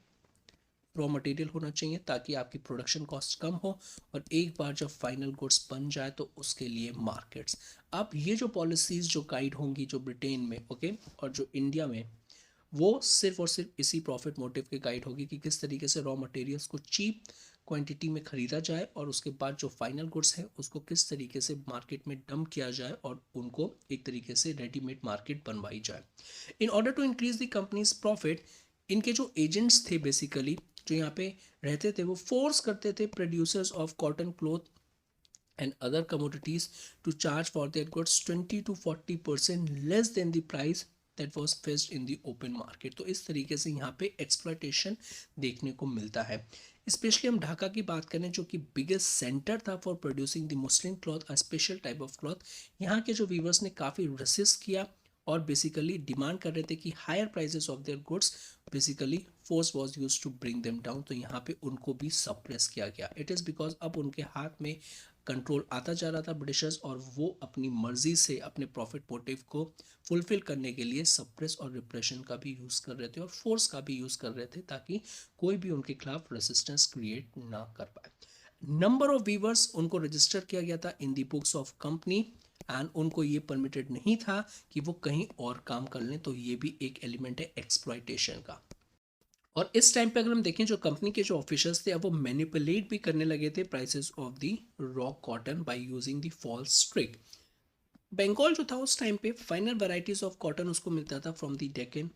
रॉ मटेरियल होना चाहिए ताकि आपकी प्रोडक्शन कॉस्ट कम हो, और एक बार जब फाइनल गुड्स बन जाए तो उसके लिए मार्केट्स। अब ये जो पॉलिसीज़ जो गाइड होंगी जो ब्रिटेन में ओके और जो इंडिया में, वो सिर्फ और सिर्फ इसी प्रॉफिट मोटिव के गाइड होगी कि किस तरीके से रॉ मटेरियल्स को चीप क्वांटिटी में ख़रीदा जाए और उसके बाद जो फाइनल गुड्स है उसको किस तरीके से मार्केट में डंप किया जाए और उनको एक तरीके से रेडीमेड मार्केट बनवाई जाए। In order to increase the company's profit, इनके जो एजेंट्स थे बेसिकली जो यहाँ पे रहते थे वो फोर्स करते थे producers of cotton cloth and other commodities to charge for their goods 20 to 40% less than the price that was fixed in the open market। तो इस तरीके से यहाँ पे एक्सप्लॉयटेशन देखने को मिलता है। स्पेशली हम ढाका की बात करें जो कि बिगेस्ट सेंटर था for producing the Muslim cloth, a special type of cloth, यहाँ के जो वीवर्स ने काफ़ी रेसिस्ट किया और बेसिकली डिमांड कर रहे थे कि higher prices of their goods, basically force was used to bring them down. तो यहाँ पे उनको भी सप्रेस किया गया। इट इज़ बिकॉज अब उनके हाथ में कंट्रोल आता जा रहा था ब्रिटिशर्स, और वो अपनी मर्जी से अपने प्रॉफिट मोटिव को फुलफिल करने के लिए सप्रेस और रिप्रेशन का भी यूज़ कर रहे थे और फोर्स का भी यूज़ कर रहे थे ताकि कोई भी उनके खिलाफ रेसिस्टेंस क्रिएट ना कर पाए। नंबर ऑफ वीवर्स उनको रजिस्टर किया गया था in the books of company and उनको ये परमिटेड नहीं था कि वो कहीं और काम कर लें। तो ये भी एक एलिमेंट है एक्सप्लॉयटेशन का। और इस टाइम पे अगर हम देखें जो कंपनी के जो ऑफिशियल्स थे अब वो मैनिपुलेट भी करने लगे थे prices of the raw cotton by using the false trick. Bengal जो था उस टाइम पे फाइनल वैरायटीज ऑफ कॉटन उसको मिलता था फ्रॉम द डेक्कन,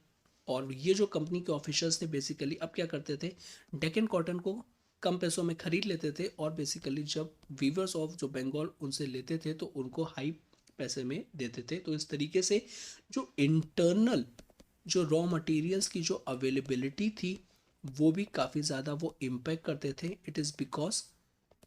और ये जो कंपनी के ऑफिशियल्स थे बेसिकली अब क्या करते थे, डेक्कन कॉटन को कम पैसों में खरीद लेते थे और बेसिकली जब वीवर्स ऑफ जो बंगाल उनसे लेते थे तो उनको हाई पैसे में देते थे। तो इस तरीके से जो इंटरनल जो रॉ मटेरियल्स की जो अवेलेबिलिटी थी वो भी काफ़ी ज़्यादा वो इम्पैक्ट करते थे। इट इज़ बिकॉज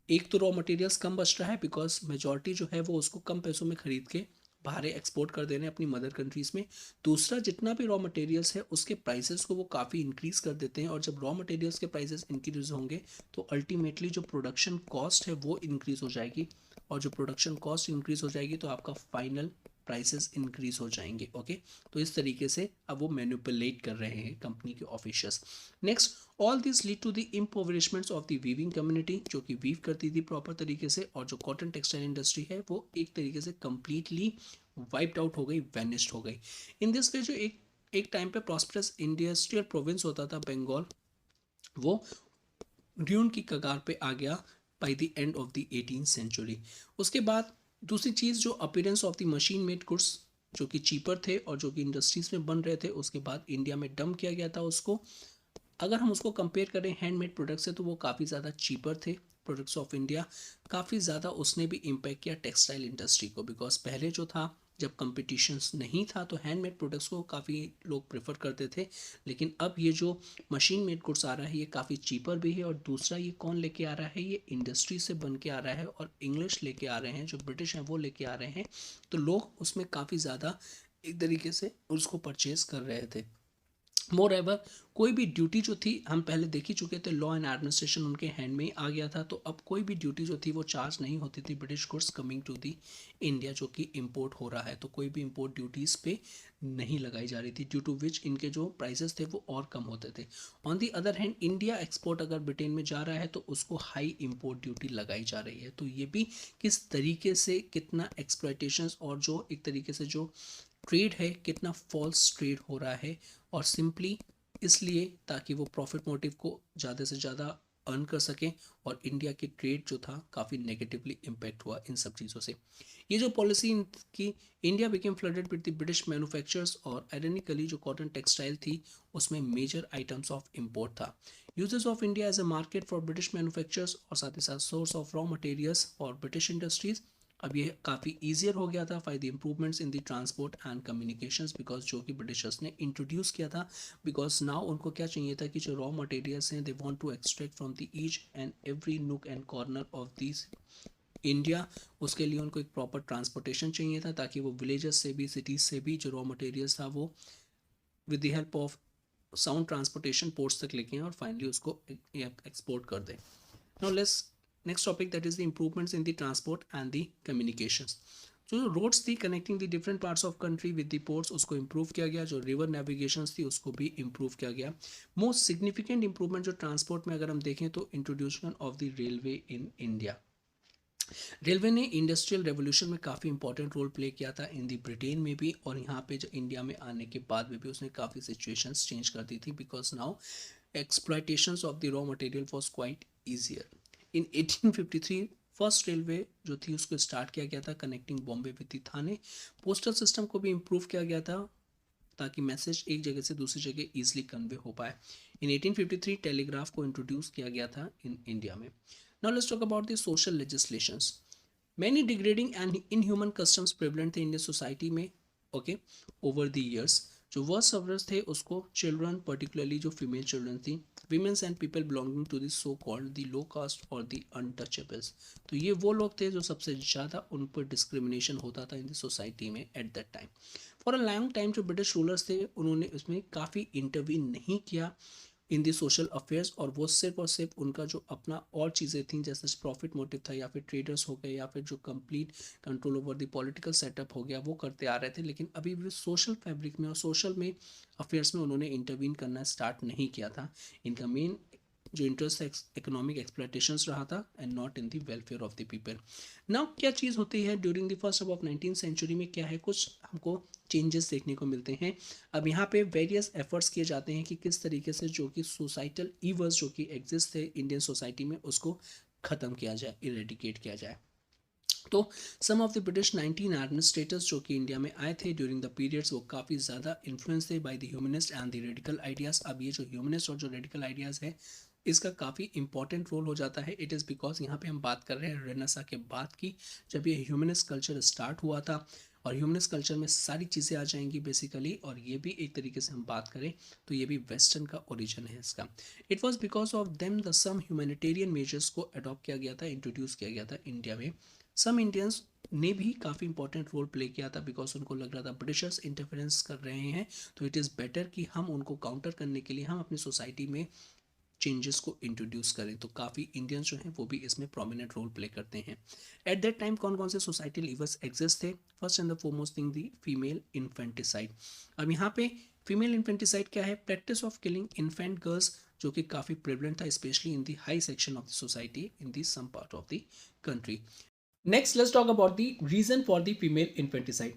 एक तो रॉ मटेरियल्स कम बच रहा है बिकॉज मेजॉरिटी जो है वो उसको कम पैसों में खरीद के बाहर एक्सपोर्ट कर दे रहे हैं अपनी मदर कंट्रीज़ में। दूसरा जितना भी रॉ मटेरियल्स है उसके प्राइसेस को वो काफ़ी इंक्रीज़ कर देते हैं, और जब रॉ मटेरियल्स के प्राइसेस इंक्रीज होंगे तो अल्टीमेटली जो प्रोडक्शन कॉस्ट है वो इंक्रीज़ हो जाएगी, और जो प्रोडक्शन कॉस्ट इंक्रीज़ हो जाएगी तो आपका फाइनल प्राइसेस इंक्रीज हो जाएंगे। ओके, तो इस तरीके से अब वो मैनिपुलेट कर रहे हैं कंपनी के officials. Next, all this lead to the impoverishments of the weaving community, जो कि वीव करती थी प्रॉपर तरीके से, और जो कॉटन टेक्सटाइल इंडस्ट्री है वो एक तरीके से कंप्लीटली वाइप्ड आउट हो गई, वैनिस्ड हो गई। इन दिस वे जो एक टाइम पे प्रॉस्परस इंडस्ट्रियल प्रोविंस होता था बंगाल, वो ड्यून की कगार पे आ गया by the end of the 18th century. उसके बाद दूसरी चीज़, जो appearance of the machine made goods जो कि चीपर थे और जो कि इंडस्ट्रीज में बन रहे थे, उसके बाद इंडिया में डंप किया गया था उसको। अगर हम उसको कंपेयर करें हैंडमेड प्रोडक्ट से, तो वो काफ़ी ज़्यादा चीपर थे प्रोडक्ट्स ऑफ इंडिया। काफ़ी ज़्यादा उसने भी इम्पैक्ट किया टेक्सटाइल इंडस्ट्री को, बिकॉज पहले जो था, जब कंपटीशंस नहीं था, तो हैंडमेड प्रोडक्ट्स को काफ़ी लोग प्रेफर करते थे। लेकिन अब ये जो मशीन मेड गुड्स आ रहा है, ये काफ़ी चीपर भी है, और दूसरा ये कौन लेके आ रहा है, ये इंडस्ट्री से बन के आ रहा है, और इंग्लिश लेके आ रहे हैं, जो ब्रिटिश हैं वो लेके आ रहे हैं। तो लोग उसमें काफ़ी ज़्यादा एक तरीके से उसको परचेज कर रहे थे। मोर एवर, कोई भी ड्यूटी जो थी, हम पहले देख ही चुके थे, लॉ एंड एडमिनिस्ट्रेशन उनके हैंड में ही आ गया था, तो अब कोई भी ड्यूटी जो थी वो चार्ज नहीं होती थी British goods coming to the India, जो कि इंपोर्ट हो रहा है, तो कोई भी इंपोर्ट ड्यूटीज़ पे नहीं लगाई जा रही थी, ड्यू टू विच इनके जो प्राइसेस थे वो और कम होते थे। On the other hand, India export अगर ब्रिटेन में जा रहा है तो उसको हाई इंपोर्ट ड्यूटी लगाई जा रही है। तो ये भी किस तरीके से कितना एक्सप्लॉयटेशन और जो एक तरीके से जो ट्रेड है, कितना फॉल्स ट्रेड हो रहा है, और सिंपली इसलिए ताकि वो प्रॉफिट मोटिव को ज़्यादा से ज़्यादा अर्न कर सकें, और इंडिया की ट्रेड जो था काफ़ी नेगेटिवली इम्पैक्ट हुआ इन सब चीज़ों से। ये जो पॉलिसी की, India became flooded with the British manufacturers, और आयरनिकली जो कॉटन टेक्सटाइल थी उसमें मेजर आइटम्स ऑफ इम्पोर्ट था। Uses of India as a market for British manufacturers, और साथ ही साथ source of raw materials for British industries. अब ये काफ़ी ईजियर हो गया था for the improvements in the transport and communications, because जो कि ब्रिटिशर्स ने इंट्रोड्यूस किया था। बिकॉज नाउ उनको क्या चाहिए था कि जो रॉ मटेरियल्स हैं, they want to extract from the each and every nook and corner of this India. उसके लिए उनको एक प्रॉपर ट्रांसपोर्टेशन चाहिए था, ताकि वो विलेजेस से भी, सिटीज़ से भी जो रॉ मटेरियल्स था वो with the help of sound transportation ports तक लेके आएं, और फाइनली उसको एक्सपोर्ट कर दें। Now let's next topic, that is the improvements in the transport and the communications. जो रोड्स थी connecting the different parts of country with the ports, उसको इम्प्रूव किया गया। जो रिवर नेविगेशंस थी उसको भी इम्प्रूव किया गया। मोस्ट सिग्निफिकेंट इंप्रूवमेंट जो ट्रांसपोर्ट में अगर हम देखें, तो introduction of the railway in India. Railway ने इंडस्ट्रियल रेवोल्यूशन में काफ़ी इंपॉर्टेंट रोल प्ले किया था इन दी ब्रिटेन में भी, और यहाँ पे जो इंडिया में आने के बाद में भी उसने काफ़ी सिचुएशंस चेंज कर दी थी, because now exploitations of the raw material was quite easier. In 1853 first railway जो थी उसको स्टार्ट किया गया था, connecting Bombay with the Thane. Postal system को भी इम्प्रूव किया गया था, ताकि मैसेज एक जगह से दूसरी जगह ईजिली कन्वे हो पाए। इन 1853 टेलीग्राफ को इंट्रोड्यूस किया गया था इन इंडिया में। Now let's talk about the social legislations. Many degrading and inhuman customs prevalent थे इंडियन सोसाइटी में, ओके, ओवर द ईयर्स। जो वर्स्ट सफरर्स थे उसको चिल्ड्रन, पर्टिकुलरली जो फीमेल चिल्ड्रन थी, womens and people belonging to the so called the low caste और the untouchables, तो ये वो लोग थे जो सबसे ज़्यादा उन पर डिस्क्रिमिनेशन होता था इन द सोसाइटी में eight that time. For a long time जो ब्रिटिश रूलर्स थे उन्होंने उसमें काफ़ी इंटरवीन नहीं किया इन दी सोशल अफेयर्स, और सिर्फ उनका जो अपना और चीज़ें थी, जैसे प्रॉफिट मोटिव था, या फिर ट्रेडर्स हो गए, या फिर जो complete control over the political setup हो गया, वो करते आ रहे थे। लेकिन अभी भी सोशल फैब्रिक में और सोशल में अफेयर्स में उन्होंने इंटरवीन करना स्टार्ट नहीं किया था। इनका मेन जो इंटरेस्ट है इकोनॉमिक एक्सप्लॉयटेशंस रहा था, and not in the welfare of the people. Now क्या चीज़ होती है during the first of 19th century में, क्या है, कुछ हमको चेंजेस देखने को मिलते हैं। अब यहाँ पे वेरियस एफर्ट्स किए जाते हैं कि किस तरीके से जो कि सोसाइटल ईवर्स जो कि एग्जिस्ट थे इंडियन सोसाइटी में, उसको ख़त्म किया जाए, इरेडिकेट किया जाए। तो सम ऑफ द ब्रिटिश 19 एडमिनिस्ट्रेटर्स जो कि इंडिया में आए थे ड्यूरिंग द पीरियड्स, वो काफ़ी ज़्यादा इन्फ्लुएंस थे by the humanist and the radical ideas. अब ये जो ह्यूमनिस्ट और जो रेडिकल आइडियाज़ है, इसका काफ़ी इंपॉर्टेंट रोल हो जाता है। इट इज़ बिकॉज यहाँ पे हम बात कर रहे हैं रेनेसा के बाद की, जब ये ह्यूमनिस्ट कल्चर स्टार्ट हुआ था, और ह्यूमनिस्ट कल्चर में सारी चीज़ें आ जाएंगी बेसिकली, और ये भी एक तरीके से हम बात करें तो ये भी वेस्टर्न का ओरिजिन है इसका। It was because of them the some humanitarian measures को अडॉप्ट किया गया था, इंट्रोड्यूस किया गया था इंडिया में। सम इंडियंस ने भी काफ़ी इंपॉर्टेंट रोल प्ले किया था, बिकॉज उनको लग रहा था ब्रिटिशर्स इंटरफेरेंस कर रहे हैं, तो इट इज़ बेटर कि हम उनको काउंटर करने के लिए हम अपनी सोसाइटी में चेंजेस को इंट्रोड्यूस करें। तो काफ़ी इंडियंस जो हैं वो भी इसमें प्रोमिनेंट रोल प्ले करते हैं। एट दैट टाइम कौन कौन से सोसाइटल इवर्स एग्जिस्ट थे? First and the foremost thing the female infanticide. अब यहाँ पे फीमेल इन्फेंटिसाइड क्या है? Practice of killing infant girls, जो कि काफ़ी प्रिवलेंट था specially in the high section of the society in the some part of the country. Next let's talk about the reason for the female infanticide.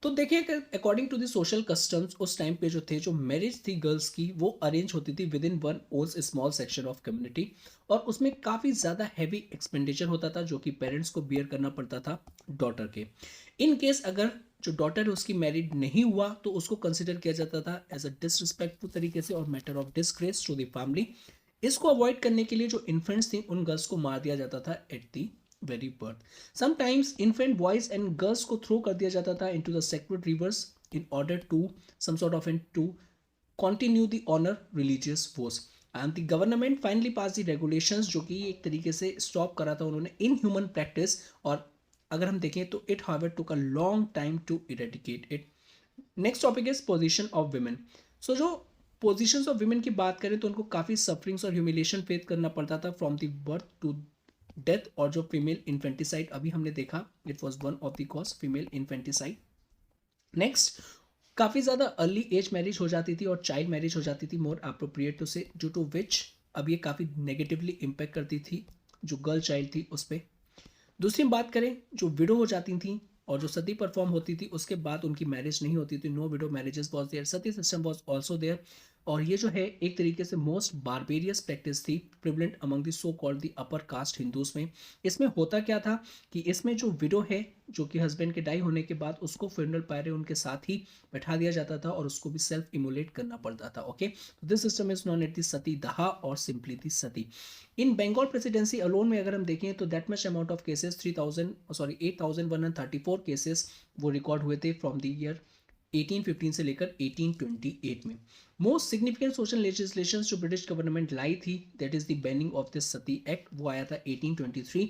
तो देखिए according to the social customs उस time पे जो थे, जो marriage थी girls की वो अरेंज होती थी with in one own small section of community, और उसमें काफ़ी ज़्यादा हैवी एक्सपेंडिचर होता था जो कि पेरेंट्स को बियर करना पड़ता था डॉटर के। इन केस अगर जो डॉटर है उसकी मैरिड नहीं हुआ तो उसको कंसिडर किया जाता था एज अ डिसरिस्पेक्टफुल तरीके से और matter of disgrace to the family. इसको अवॉइड करने के लिए जो इन्फेंट्स थी उन गर्ल्स को मार दिया जाता था at the very birth. Sometimes infant boys and girls को थ्रो कर दिया जाता था into the sacred rivers in order to some sort of and to continue the honor religious wars, and the government finally passed the regulations जो कि एक तरीके से स्टॉप करा था उन्होंने inhuman practice। और अगर हम देखें तो it however took a long time to eradicate it। Next topic is position of women. So जो पोजीशंस ऑफ विमेन की बात करें तो उनको काफ़ी सफरिंग्स और ह्यूमिलेशन फेस करना पड़ता था from the birth to death. और जो फीमेल इन्फेंटिसाइड अभी हमने देखा, it was one of the cause female infanticide. Next, काफ़ी ज़्यादा अर्ली एज मैरिज हो जाती थी और चाइल्ड मैरिज हो जाती थी मोर अप्रोप्रिएट टू से, ड्यू टू विच अब ये काफ़ी नेगेटिवली इम्पेक्ट करती थी जो गर्ल चाइल्ड थी उस पर। दूसरी बात करें, जो विडो हो जाती थी और जो सती परफॉर्म होती थी उसके बाद उनकी मैरिज नहीं होती थी, no widow marriages was there, sati system was also there. और ये जो है एक तरीके से मोस्ट बारबेरियस प्रैक्टिस थी prevalent among the so called the upper caste Hindus में। इसमें होता क्या था कि इसमें जो विडो है जो कि हस्बैंड के डाई होने के बाद उसको फ्यूनरल पायरे उनके साथ ही बैठा दिया जाता था और उसको भी सेल्फ इमोलेट करना पड़ता था। Okay, this system is known at the sati daha और simply the sati. In Bengal presidency alone में अगर हम देखें तो that much amount of cases 8134 cases वो रिकॉर्ड हुए थे फ्रॉम द ईयर 1815 से लेकर 1828 में। मोस्ट सिग्निफिकेंट सोशल लेजिस्लेशन जो ब्रिटिश गवर्नमेंट लाई थी that is the banning of this Sati act, वो आया था 1823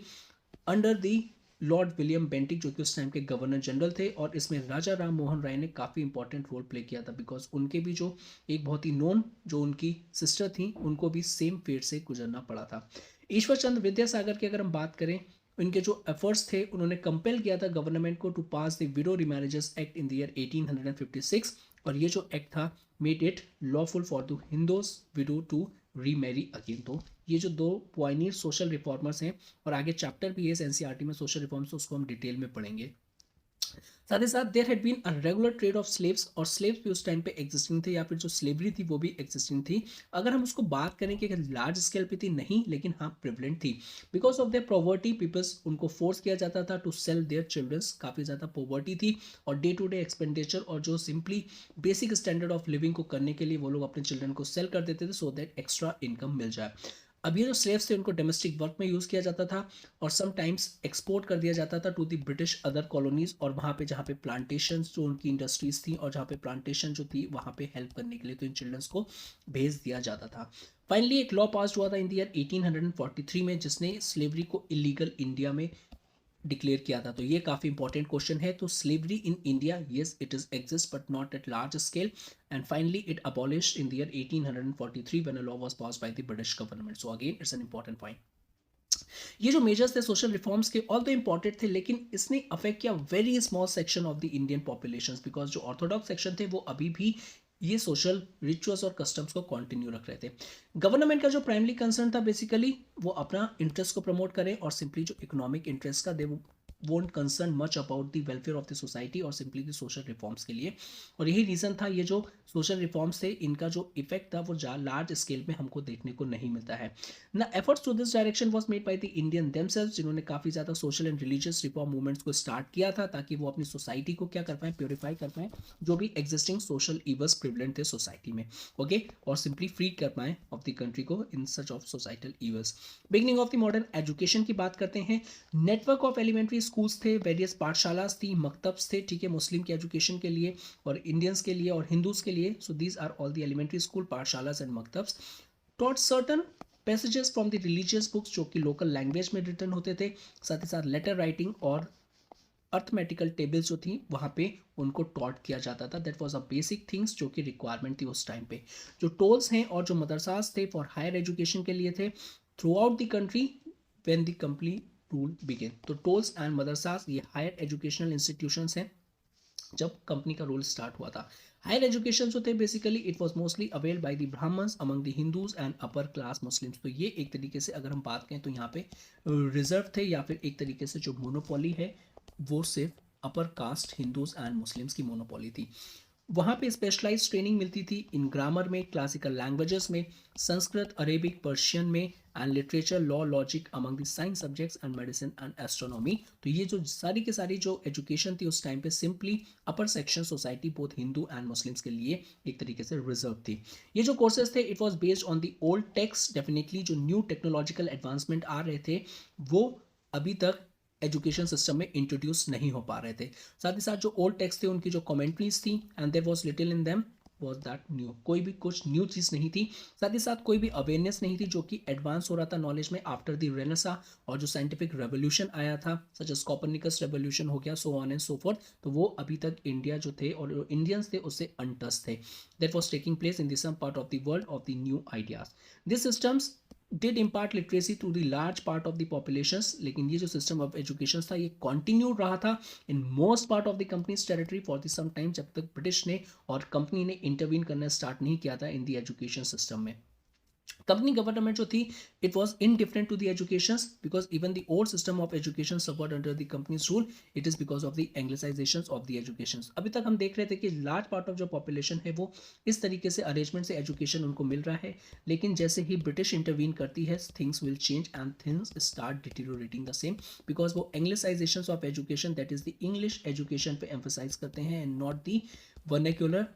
under the Lord William Bentinck जो कि उस टाइम के गवर्नर जनरल थे। और इसमें राजा राम मोहन राय ने काफ़ी इंपॉर्टेंट रोल प्ले किया था बिकॉज उनके भी जो एक बहुत ही नोन जो उनकी सिस्टर थी उनको भी सेम फेट से गुजरना पड़ा था। ईश्वर चंद्र विद्यासागर की अगर हम बात करें, इनके जो एफर्ट्स थे उन्होंने कंपेल किया था गवर्नमेंट को to pass the widow remarriages act in the year 1856। और ये जो एक्ट था made it lawful for the Hindus widow to remarry again. तो ये जो दो पॉइनियर सोशल रिफॉर्मर्स हैं, और आगे चैप्टर भी है इस एनसीईआरटी में सोशल रिफॉर्म्स, तो उसको हम डिटेल में पढ़ेंगे। साथ ही साथ there had been a regular trade of slaves, और स्लेव्स भी उस टाइम पे एग्जिस्टिंग थे या फिर जो स्लेवरी थी वो भी एग्जिस्टिंग थी। अगर हम उसको बात करें कि लार्ज स्केल पे थी नहीं, लेकिन हाँ प्रिवलेंट थी। Because of their poverty peoples उनको फोर्स किया जाता था टू सेल देयर चिल्ड्रंस, काफ़ी ज़्यादा पॉवर्टी थी और डे टू डे एक्सपेंडिचर और जो simply basic standard of living को करने के लिए वो लोग अपने चिल्ड्रन को सेल कर देते थे सो दैट एक्स्ट्रा इनकम मिल जाए। अब ये जो स्लेव्स थे उनको डोमेस्टिक वर्क में यूज़ किया जाता था और समटाइम्स एक्सपोर्ट कर दिया जाता था to the British other colonies, और वहाँ पे जहाँ पे प्लांटेशन जो उनकी इंडस्ट्रीज थी और जहाँ पे प्लांटेशन जो थी वहाँ पे हेल्प करने के लिए तो इन चिल्ड्रंस को भेज दिया जाता था। फाइनली एक लॉ पास हुआ था इन द ईयर 1843 में जिसने स्लेवरी को इलीगल इंडिया में डिक्लेयर किया था। तो ये काफ़ी इंपॉर्टेंट क्वेश्चन है। तो slavery in India, yes it is exist but not at large scale, and finally it abolished in the year 1843 when a law was passed by the British government. So again it's an important point. ये जो measures थे social reforms के all तो important थे, लेकिन इसने affect किया very small section of the Indian population, because जो ऑर्थोडॉक्स सेक्शन थे वो अभी भी ये सोशल रिचुअल्स और कस्टम्स को कंटिन्यू रख रहे थे। गवर्नमेंट का जो प्राइमरी कंसर्न था बेसिकली वो अपना इंटरेस्ट को प्रमोट करे और सिंपली जो इकोनॉमिक इंटरेस्ट का they won't concern much about the welfare of the society और सिंपली द सोशल रिफॉर्म्स के लिए। और यही रीज़न था ये जो सोशल रिफॉर्म्स थे इनका जो इफेक्ट था वो लार्ज स्केल में हमको देखने को नहीं मिलता है ना। Efforts to this direction was made by the Indian themselves, जिन्होंने काफ़ी ज़्यादा social and religious reform movements को स्टार्ट किया था ताकि वो अपनी सोसाइटी को क्या कर पाएँ, प्योरीफाई कर पाएँ जो भी एग्जिस्टिंग सोशल इवर्स प्रिवलेंट थे सोसाइटी में। ओके, और सिंपली फ्री कर पाएँ ऑफ द कंट्री को in such of societal evils. Beginning of the modern education की बात करते हैं। नेटवर्क ऑफ एलिमेंट्री स्कूल्स थे, वेरियस पाठशालास थी, मकतब्स थे, ठीक है, मुस्लिम की एजुकेशन के लिए और इंडियंस के लिए और हिंदूज के लिए। So these are all the elementary school, pathshalas and maktabs. Taught certain passages from the religious books जो कि लोकल लैंग्वेज में रिटर्न होते थे, साथ ही साथ लेटर राइटिंग और अर्थमेटिकल टेबल्स जो थी वहाँ पे उनको टॉट किया जाता था। That was a basic things जो कि रिक्वायरमेंट थी उस टाइम पे। जो टोल्स हैं और जो मदरसास थे फॉर हायर एजुकेशन के लिए थे through out the country when the complete rule begin. तो टोल्स एंड मदरसास ये हायर एजुकेशनल इंस्टीट्यूशंस हैं जब कंपनी का रूल स्टार्ट हुआ था। हायर एजुकेशन जो थे basically it was mostly availed by the Brahmins among the Hindus and upper class Muslims. तो ये एक तरीके से अगर हम बात करें तो यहाँ पे रिजर्व थे या फिर एक तरीके से जो मोनोपोली है वो सिर्फ अपर कास्ट हिंदूज एंड मुस्लिम्स की मोनोपोली थी। वहाँ पे स्पेशलाइज ट्रेनिंग मिलती थी इन ग्रामर में, क्लासिकल लैंग्वेजेस में, संस्कृत, अरेबिक, पर्शियन में and literature, law, logic among the science subjects and medicine and astronomy. तो ये जो सारी की सारी जो एजुकेशन थी उस टाइम पे simply upper section society both Hindu and Muslims के लिए एक तरीके से रिजर्व थी। ये जो कोर्सेज थे it was based on the old text. Definitely जो न्यू टेक्नोलॉजिकल एडवांसमेंट आ रहे थे वो अभी तक एजुकेशन सिस्टम में इंट्रोड्यूस नहीं हो पा रहे थे। साथ ही साथ जो ओल्ड टेक्स्ट थे उनकी जो कमेंट्रीज थी and there was little in them was that new. कोई भी कुछ न्यू चीज़ नहीं थी। साथ ही साथ कोई भी अवेयरनेस नहीं थी जो कि एडवांस हो रहा था नॉलेज में आफ्टर द रेनेसा और जो साइंटिफिक रेवोल्यूशन आया था सच एज कॉपरनिकस रेवोल्यूशन हो गया सो ऑन एंड सो फोर्थ। तो वो अभी तक इंडिया जो थे और जो इंडियंस थे उससे अनटच थे। That was taking place in the some part of the world of the new ideas. This systems did impart literacy to the large part of the populations। लेकिन ये जो सिस्टम ऑफ एजुकेशन था ये continued रहा था in most part of the company's territory for the some time जब तक British ने और कंपनी ने इंटरवीन करना स्टार्ट नहीं किया था इन द एजुकेशन सिस्टम में। कंपनी गवर्नमेंट जो थी it was indifferent to the education because even the old system of education suffered under the company's rule. It is because of the anglicisation of the education. अभी तक हम देख रहे थे कि लार्ज पार्ट ऑफ जो पॉपुलेशन है वो इस तरीके से अरेंजमेंट से एजुकेशन उनको मिल रहा है। लेकिन जैसे ही ब्रिटिश इंटरवीन करती है things will change and things start deteriorating the same because वो anglicisation of education that is the English education पे एम्फोसाइज करते हैं and not the vernacular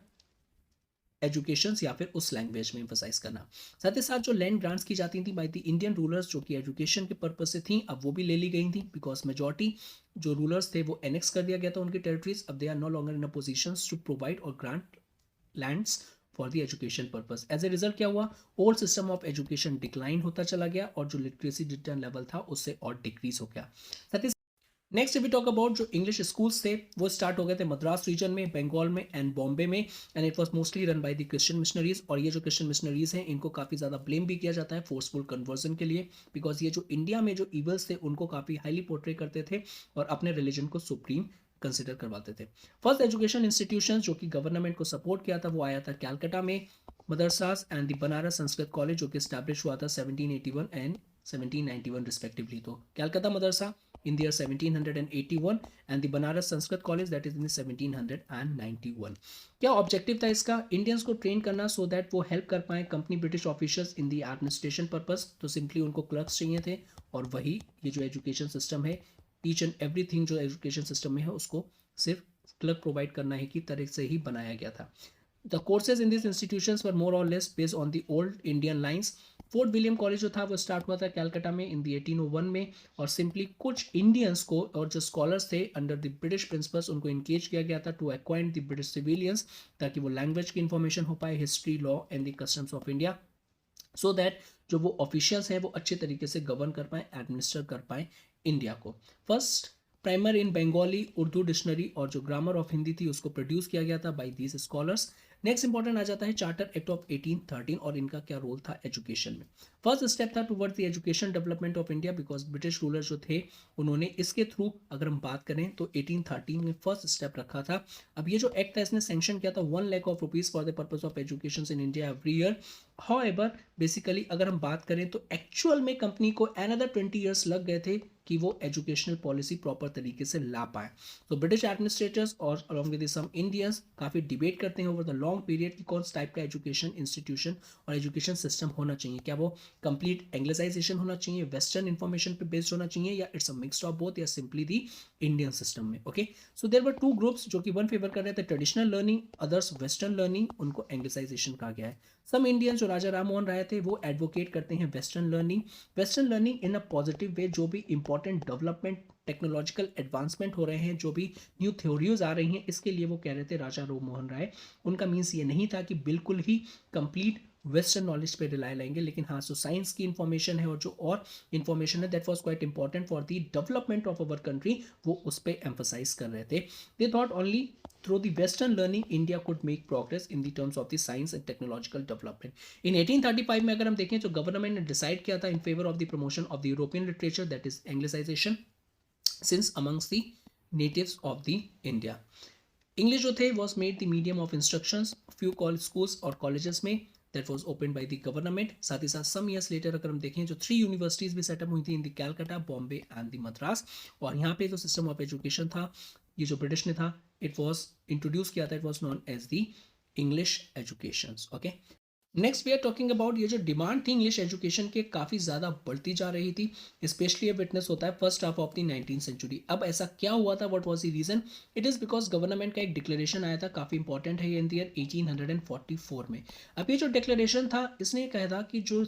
education या फिर उस लैंग्वेज में एम्फोसाइज करना। साथ ही साथ जो लैंड ग्रांट्स की जाती थी बाय द इंडियन रूलर्स जो कि एजुकेशन के पर्पज से थी अब वो भी ले ली गई थी बिकॉज मेजॉरिटी जो रूलर्स थे वो एनेक्स कर दिया गया था उनकी टेरिटरीज। अब they are no longer in a position to provide और grant lands for the education purpose. As a result क्या हुआ old system of education decline होता चला गया और जो लिटरेसी डिजिटल लेवल था उससे और डिक्रीज हो गया। साथ ही नेक्स्ट वी टॉक अबाउट जो इंग्लिश स्कूल्स थे वो स्टार्ट हो गए थे मद्रास रीजन में, बंगाल में एंड बॉम्बे में and it was mostly run by the Christian missionaries. और ये जो क्रिश्चियन मिशनरीज हैं इनको काफ़ी ज़्यादा ब्लेम भी किया जाता है फोर्सफुल कन्वर्जन के लिए बिकॉज ये जो इंडिया में जो ईवल्स थे उनको काफ़ी हाईली पोर्ट्रे करते थे और अपने रिलीजन को सुप्रीम कंसिडर करवाते थे। फर्स्ट एजुकेशन इंस्टीट्यूशन जो कि गवर्नमेंट को सपोर्ट किया था वो आया था कैलकाटा में, madrasas and the Banaras Sanskrit college जो कि स्टैब्लिश हुआ था 1781 एंड 1791 रिस्पेक्टिवली। तो कैलकाता मदरसा in the year 1781 and the Banaras Sanskrit college that is in 1791। क्या ऑब्जेक्टिव था इसका इंडियंस को ट्रेन करना सो दैट वो हेल्प कर पाए company British officials in the administration purpose. तो सिंपली उनको क्लर्क्स चाहिए थे और वही ये जो एजुकेशन सिस्टम है ईच एंड एवरीथिंग जो एजुकेशन सिस्टम में है उसको सिर्फ क्लर्क प्रोवाइड करना है की तरह से ही बनाया गया था। The courses in these institutions were more or less based on the old Indian lines। Fort William college जो था वो स्टार्ट हुआ था कैलकाटा में इन दी 1801 में और सिंपली कुछ इंडियंस को और जो स्कॉलर्स थे अंडर द ब्रिटिश प्रिंसिपल्स उनको इंगेज किया गया था टू एक्वाइंट द ब्रिटिश सिविलियंस ताकि वो लैंग्वेज की इंफॉर्मेशन हो पाए, history, law and the customs of India so that जो वो ऑफिशियल्स हैं वो अच्छे तरीके से गवर्न कर पाए, एडमिनिस्टर कर पाए इंडिया को। फर्स्ट प्राइमर इन बंगाली उर्दू डिक्शनरी और जो ग्रामर ऑफ हिंदी थी उसको प्रोड्यूस किया गया था by these scholars. Next important आ जाता है चार्टर एक्ट ऑफ 1813 और इनका क्या रोल था एजुकेशन में। फर्स्ट स्टेप था towards the education development of India because British ruler जो थे उन्होंने इसके थ्रू अगर हम बात करें तो 1813 में फर्स्ट स्टेप रखा था। अब ये जो एक्ट था इसने सैंक्शन किया था 1 lakh of rupees for the purpose of education in India every year. However basically अगर हम बात करें तो एक्चुअल में कंपनी को अनदर 20 ईयर्स लग गए थे कि वो एजुकेशनल पॉलिसी प्रॉपर तरीके से ला पाए। तो ब्रिटिश एडमिनिस्ट्रेटर्स और अलॉन्ग विद सम इंडियंस काफ़ी डिबेट करते हैं ओवर द लॉन्ग पीरियड कि कौन सा टाइप का एजुकेशन इंस्टीट्यूशन और एजुकेशन सिस्टम होना चाहिए। क्या वो कंप्लीट एंग्लिसाइजेशन होना चाहिए, वेस्टर्न इंफॉर्मेशन पे बेस्ड होना चाहिए या it's a mix of both या सिंपली दी इंडियन सिस्टम में। Okay so there were two groups जो कि वन फेवर कर रहे थे traditional learning, others western learning, उनको एंग्लिसाइजेशन कहा गया है। सम इंडियंस जो राजा राम मोहन राय थे वो एडवोकेट करते हैं western learning. Western learning in a positive way जो भी इंपॉर्टेंट डेवलपमेंट टेक्नोलॉजिकल एडवांसमेंट हो रहे हैं, जो भी न्यू थ्योरीज आ रही हैं, इसके लिए वो कह रहे थे राजा राम मोहन राय। उनका मीन्स ये नहीं था कि बिल्कुल ही कंप्लीट वेस्टर्न नॉलेज पे रिलाई लेंगे, लेकिन हाँ जो साइंस की इंफॉर्मेशन है और जो और इंफॉर्मेशन है that was quite important for the development of our country, वो उस पर एम्फोसाइज कर रहे थे. They thought only through the western learning India could make progress in the terms of the science and technological development. In 1835 में अगर हम देखें जो गवर्नमेंट ने डिसाइड किया था in favour of the promotion of the European literature that is anglicisation since amongst the natives of the India. English जो थे was made the medium of instructions few college schools और colleges में that was open by the government. साथ ही साथ some years later अगर हम देखें जो 3 यूनिवर्सिटीज भी सेटअप हुई थी in the Calcutta, Bombay and the Madras. और यहाँ पे जो सिस्टम ऑफ एजुकेशन था ये जो ब्रिटिश ने था इट वॉज इंट्रोड्यूस किया था, it was known as the English education. Okay, next we are talking about ये जो डिमांड थी इंग्लिश एजुकेशन के काफ़ी ज़्यादा बढ़ती जा रही थी, स्पेशली ये विटनेस होता है first half of the 19th century. अब ऐसा क्या हुआ था, what was the reason? It is because government का एक डिक्लेरेशन आया था, काफ़ी इंपॉर्टेंट है ये, इन द ईयर 1844 में. अब ये जो डिक्लेरेशन था इसने कहा था कि जो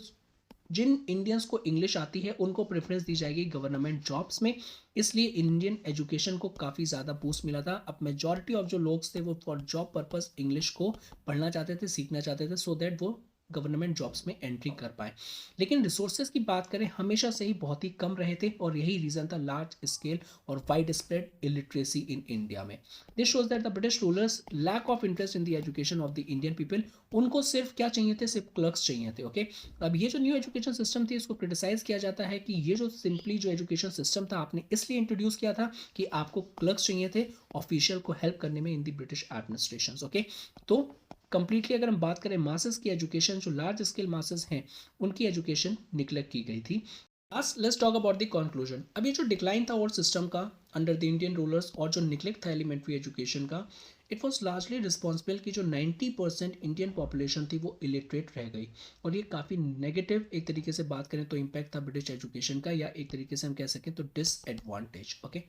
जिन इंडियंस को इंग्लिश आती है उनको प्रेफरेंस दी जाएगी गवर्नमेंट जॉब्स में. इसलिए इंडियन एजुकेशन को काफ़ी ज़्यादा बूस्ट मिला था. अब मेजॉरिटी ऑफ जो लोग थे वो फॉर जॉब पर्पस इंग्लिश को पढ़ना चाहते थे, सीखना चाहते थे, सो दैट वो गवर्नमेंट जॉब्स में एंट्री कर पाए. लेकिन रिसोर्सेज की बात करें हमेशा से ही बहुत ही कम रहे थे और यही रीज़न था लार्ज स्केल और wide spread illiteracy in India में. This shows that the British rulers lack of interest in the education of the Indian people. उनको सिर्फ क्या चाहिए थे, सिर्फ क्लर्क्स चाहिए थे. ओके, अब ये जो न्यू एजुकेशन सिस्टम थी इसको क्रिटिसाइज किया जाता है कि ये जो सिंपली जो एजुकेशन सिस्टम था आपने इसलिए इंट्रोड्यूस किया था कि आपको क्लर्क्स चाहिए थे ऑफिशियल को हेल्प करने में in the British administration. Okay, तो कंप्लीटली अगर हम बात करें मासेस की एजुकेशन, जो लार्ज स्केल मासेस हैं उनकी एजुकेशन निग्लेक्ट की गई थी. Let's talk about the conclusion. अब ये जो डिक्लाइन था ओल्ड सिस्टम का अंडर द इंडियन रूलर्स और जो निग्लेक्ट था एलिमेंट्री एजुकेशन का, इट वॉज लार्जली रिस्पॉन्सिबल कि जो 90% इंडियन पॉपुलेशन थी वो इलिटरेट रह गई. और ये काफ़ी नेगेटिव एक तरीके से बात करें तो इम्पैक्ट था ब्रिटिश एजुकेशन का, या एक तरीके से हम कह सकें तो डिसएडवांटेज. ओके,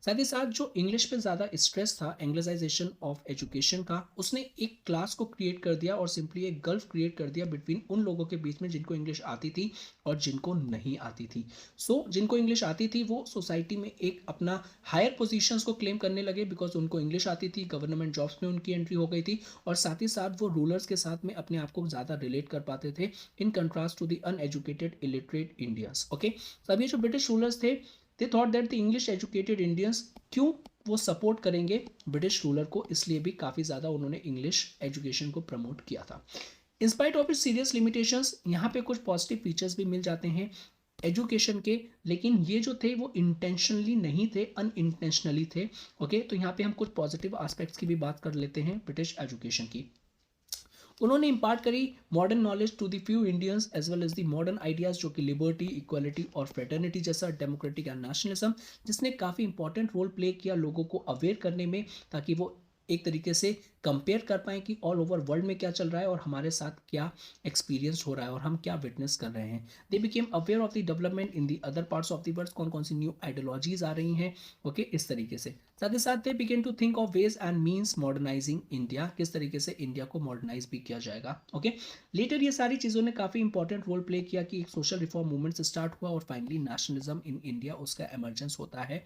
साथ ही साथ जो इंग्लिश पे ज़्यादा स्ट्रेस था एंग्लिसाइजेशन ऑफ एजुकेशन का, उसने एक क्लास को क्रिएट कर दिया और सिंपली एक गल्फ क्रिएट कर दिया बिटवीन उन लोगों के बीच में जिनको इंग्लिश आती थी और जिनको नहीं आती थी. सो जिनको इंग्लिश आती थी वो सोसाइटी में एक अपना हायर पोजीशंस को क्लेम करने लगे बिकॉज उनको इंग्लिश आती थी, गवर्नमेंट जॉब्स में उनकी एंट्री हो गई थी और साथ ही साथ वो रूलर्स के साथ में अपने आप को ज़्यादा रिलेट कर पाते थे in contrast to the uneducated illiterate Indians. Okay, तो अब ये जो ब्रिटिश रूलर्स थे they thought that the English educated Indians, क्यों वो सपोर्ट करेंगे ब्रिटिश रूलर को, इसलिए भी काफ़ी ज़्यादा उन्होंने इंग्लिश एजुकेशन को प्रमोट किया था. In spite of its serious limitations, यहाँ पे कुछ पॉजिटिव फीचर्स भी मिल जाते हैं एजुकेशन के, लेकिन ये जो थे वो इंटेंशनली नहीं थे, अनइंटेंशनली थे. ओके, तो यहाँ पे हम कुछ पॉजिटिव एस्पेक्ट्स की भी बात कर लेते हैं ब्रिटिश एजुकेशन की. उन्होंने इम्पार्ट करी modern knowledge to the few Indians as well as the modern ideas जो कि लिबर्टी, इक्वालिटी और फ्रेटर्निटी जैसा डेमोक्रेटिक एंड नेशनलिज्म, जिसने काफ़ी इंपॉर्टेंट रोल प्ले किया लोगों को अवेयर करने में ताकि वो एक तरीके से कंपेयर कर पाएँ कि ऑल ओवर वर्ल्ड में क्या चल रहा है और हमारे साथ क्या एक्सपीरियंस हो रहा है और हम क्या विटनेस कर रहे हैं. They became aware of the development in the other parts of the world, कौन कौन सी न्यू आइडियोलॉजीज आ रही हैं. ओके, इस तरीके से साथ ही साथ they began to think of ways and means modernising India, किस तरीके से इंडिया को मॉडर्नाइज भी किया जाएगा. ओके, लेटर ये सारी चीज़ों ने काफ़ी इंपॉर्टेंट रोल प्ले किया कि एक सोशल रिफॉर्म मूवमेंट से स्टार्ट हुआ और फाइनली नेशनलिज्म इन इंडिया उसका एमर्जेंस होता है.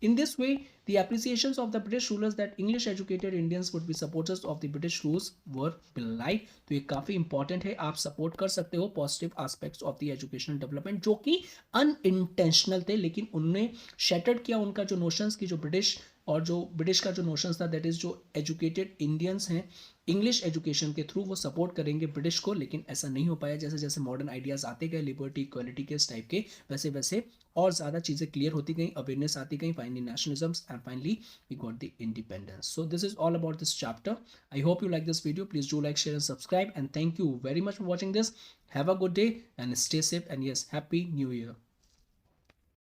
In this way the appreciations of the British rulers that English educated Indians would be supporters of the British rules were belied. तो ये काफ़ी important है, आप सपोर्ट कर सकते हो positive aspects of the educational development जो कि अनइंटेंशनल थे, लेकिन उनने शैटर्ड किया उनका जो नोशंस की जो ब्रिटिश का जो नोशंस था दैट इज़ जो एजुकेटेड इंडियंस हैं इंग्लिश एजुकेशन के थ्रू वो सपोर्ट करेंगे ब्रिटिश को, लेकिन ऐसा नहीं हो पाया. जैसे जैसे मॉडर्न आइडियाज़ आते गए लिबर्टी, इक्वालिटी के इस टाइप के, वैसे वैसे और ज़्यादा चीज़ें क्लियर होती गई, अवेयरनेस आती गई, finally nationalisms and finally we got the independence. So this is all about this chapter. I hope you like this video. Please do like, share and subscribe, and thank you very much for watching this. Have a good day and stay safe, and yes, happy new year.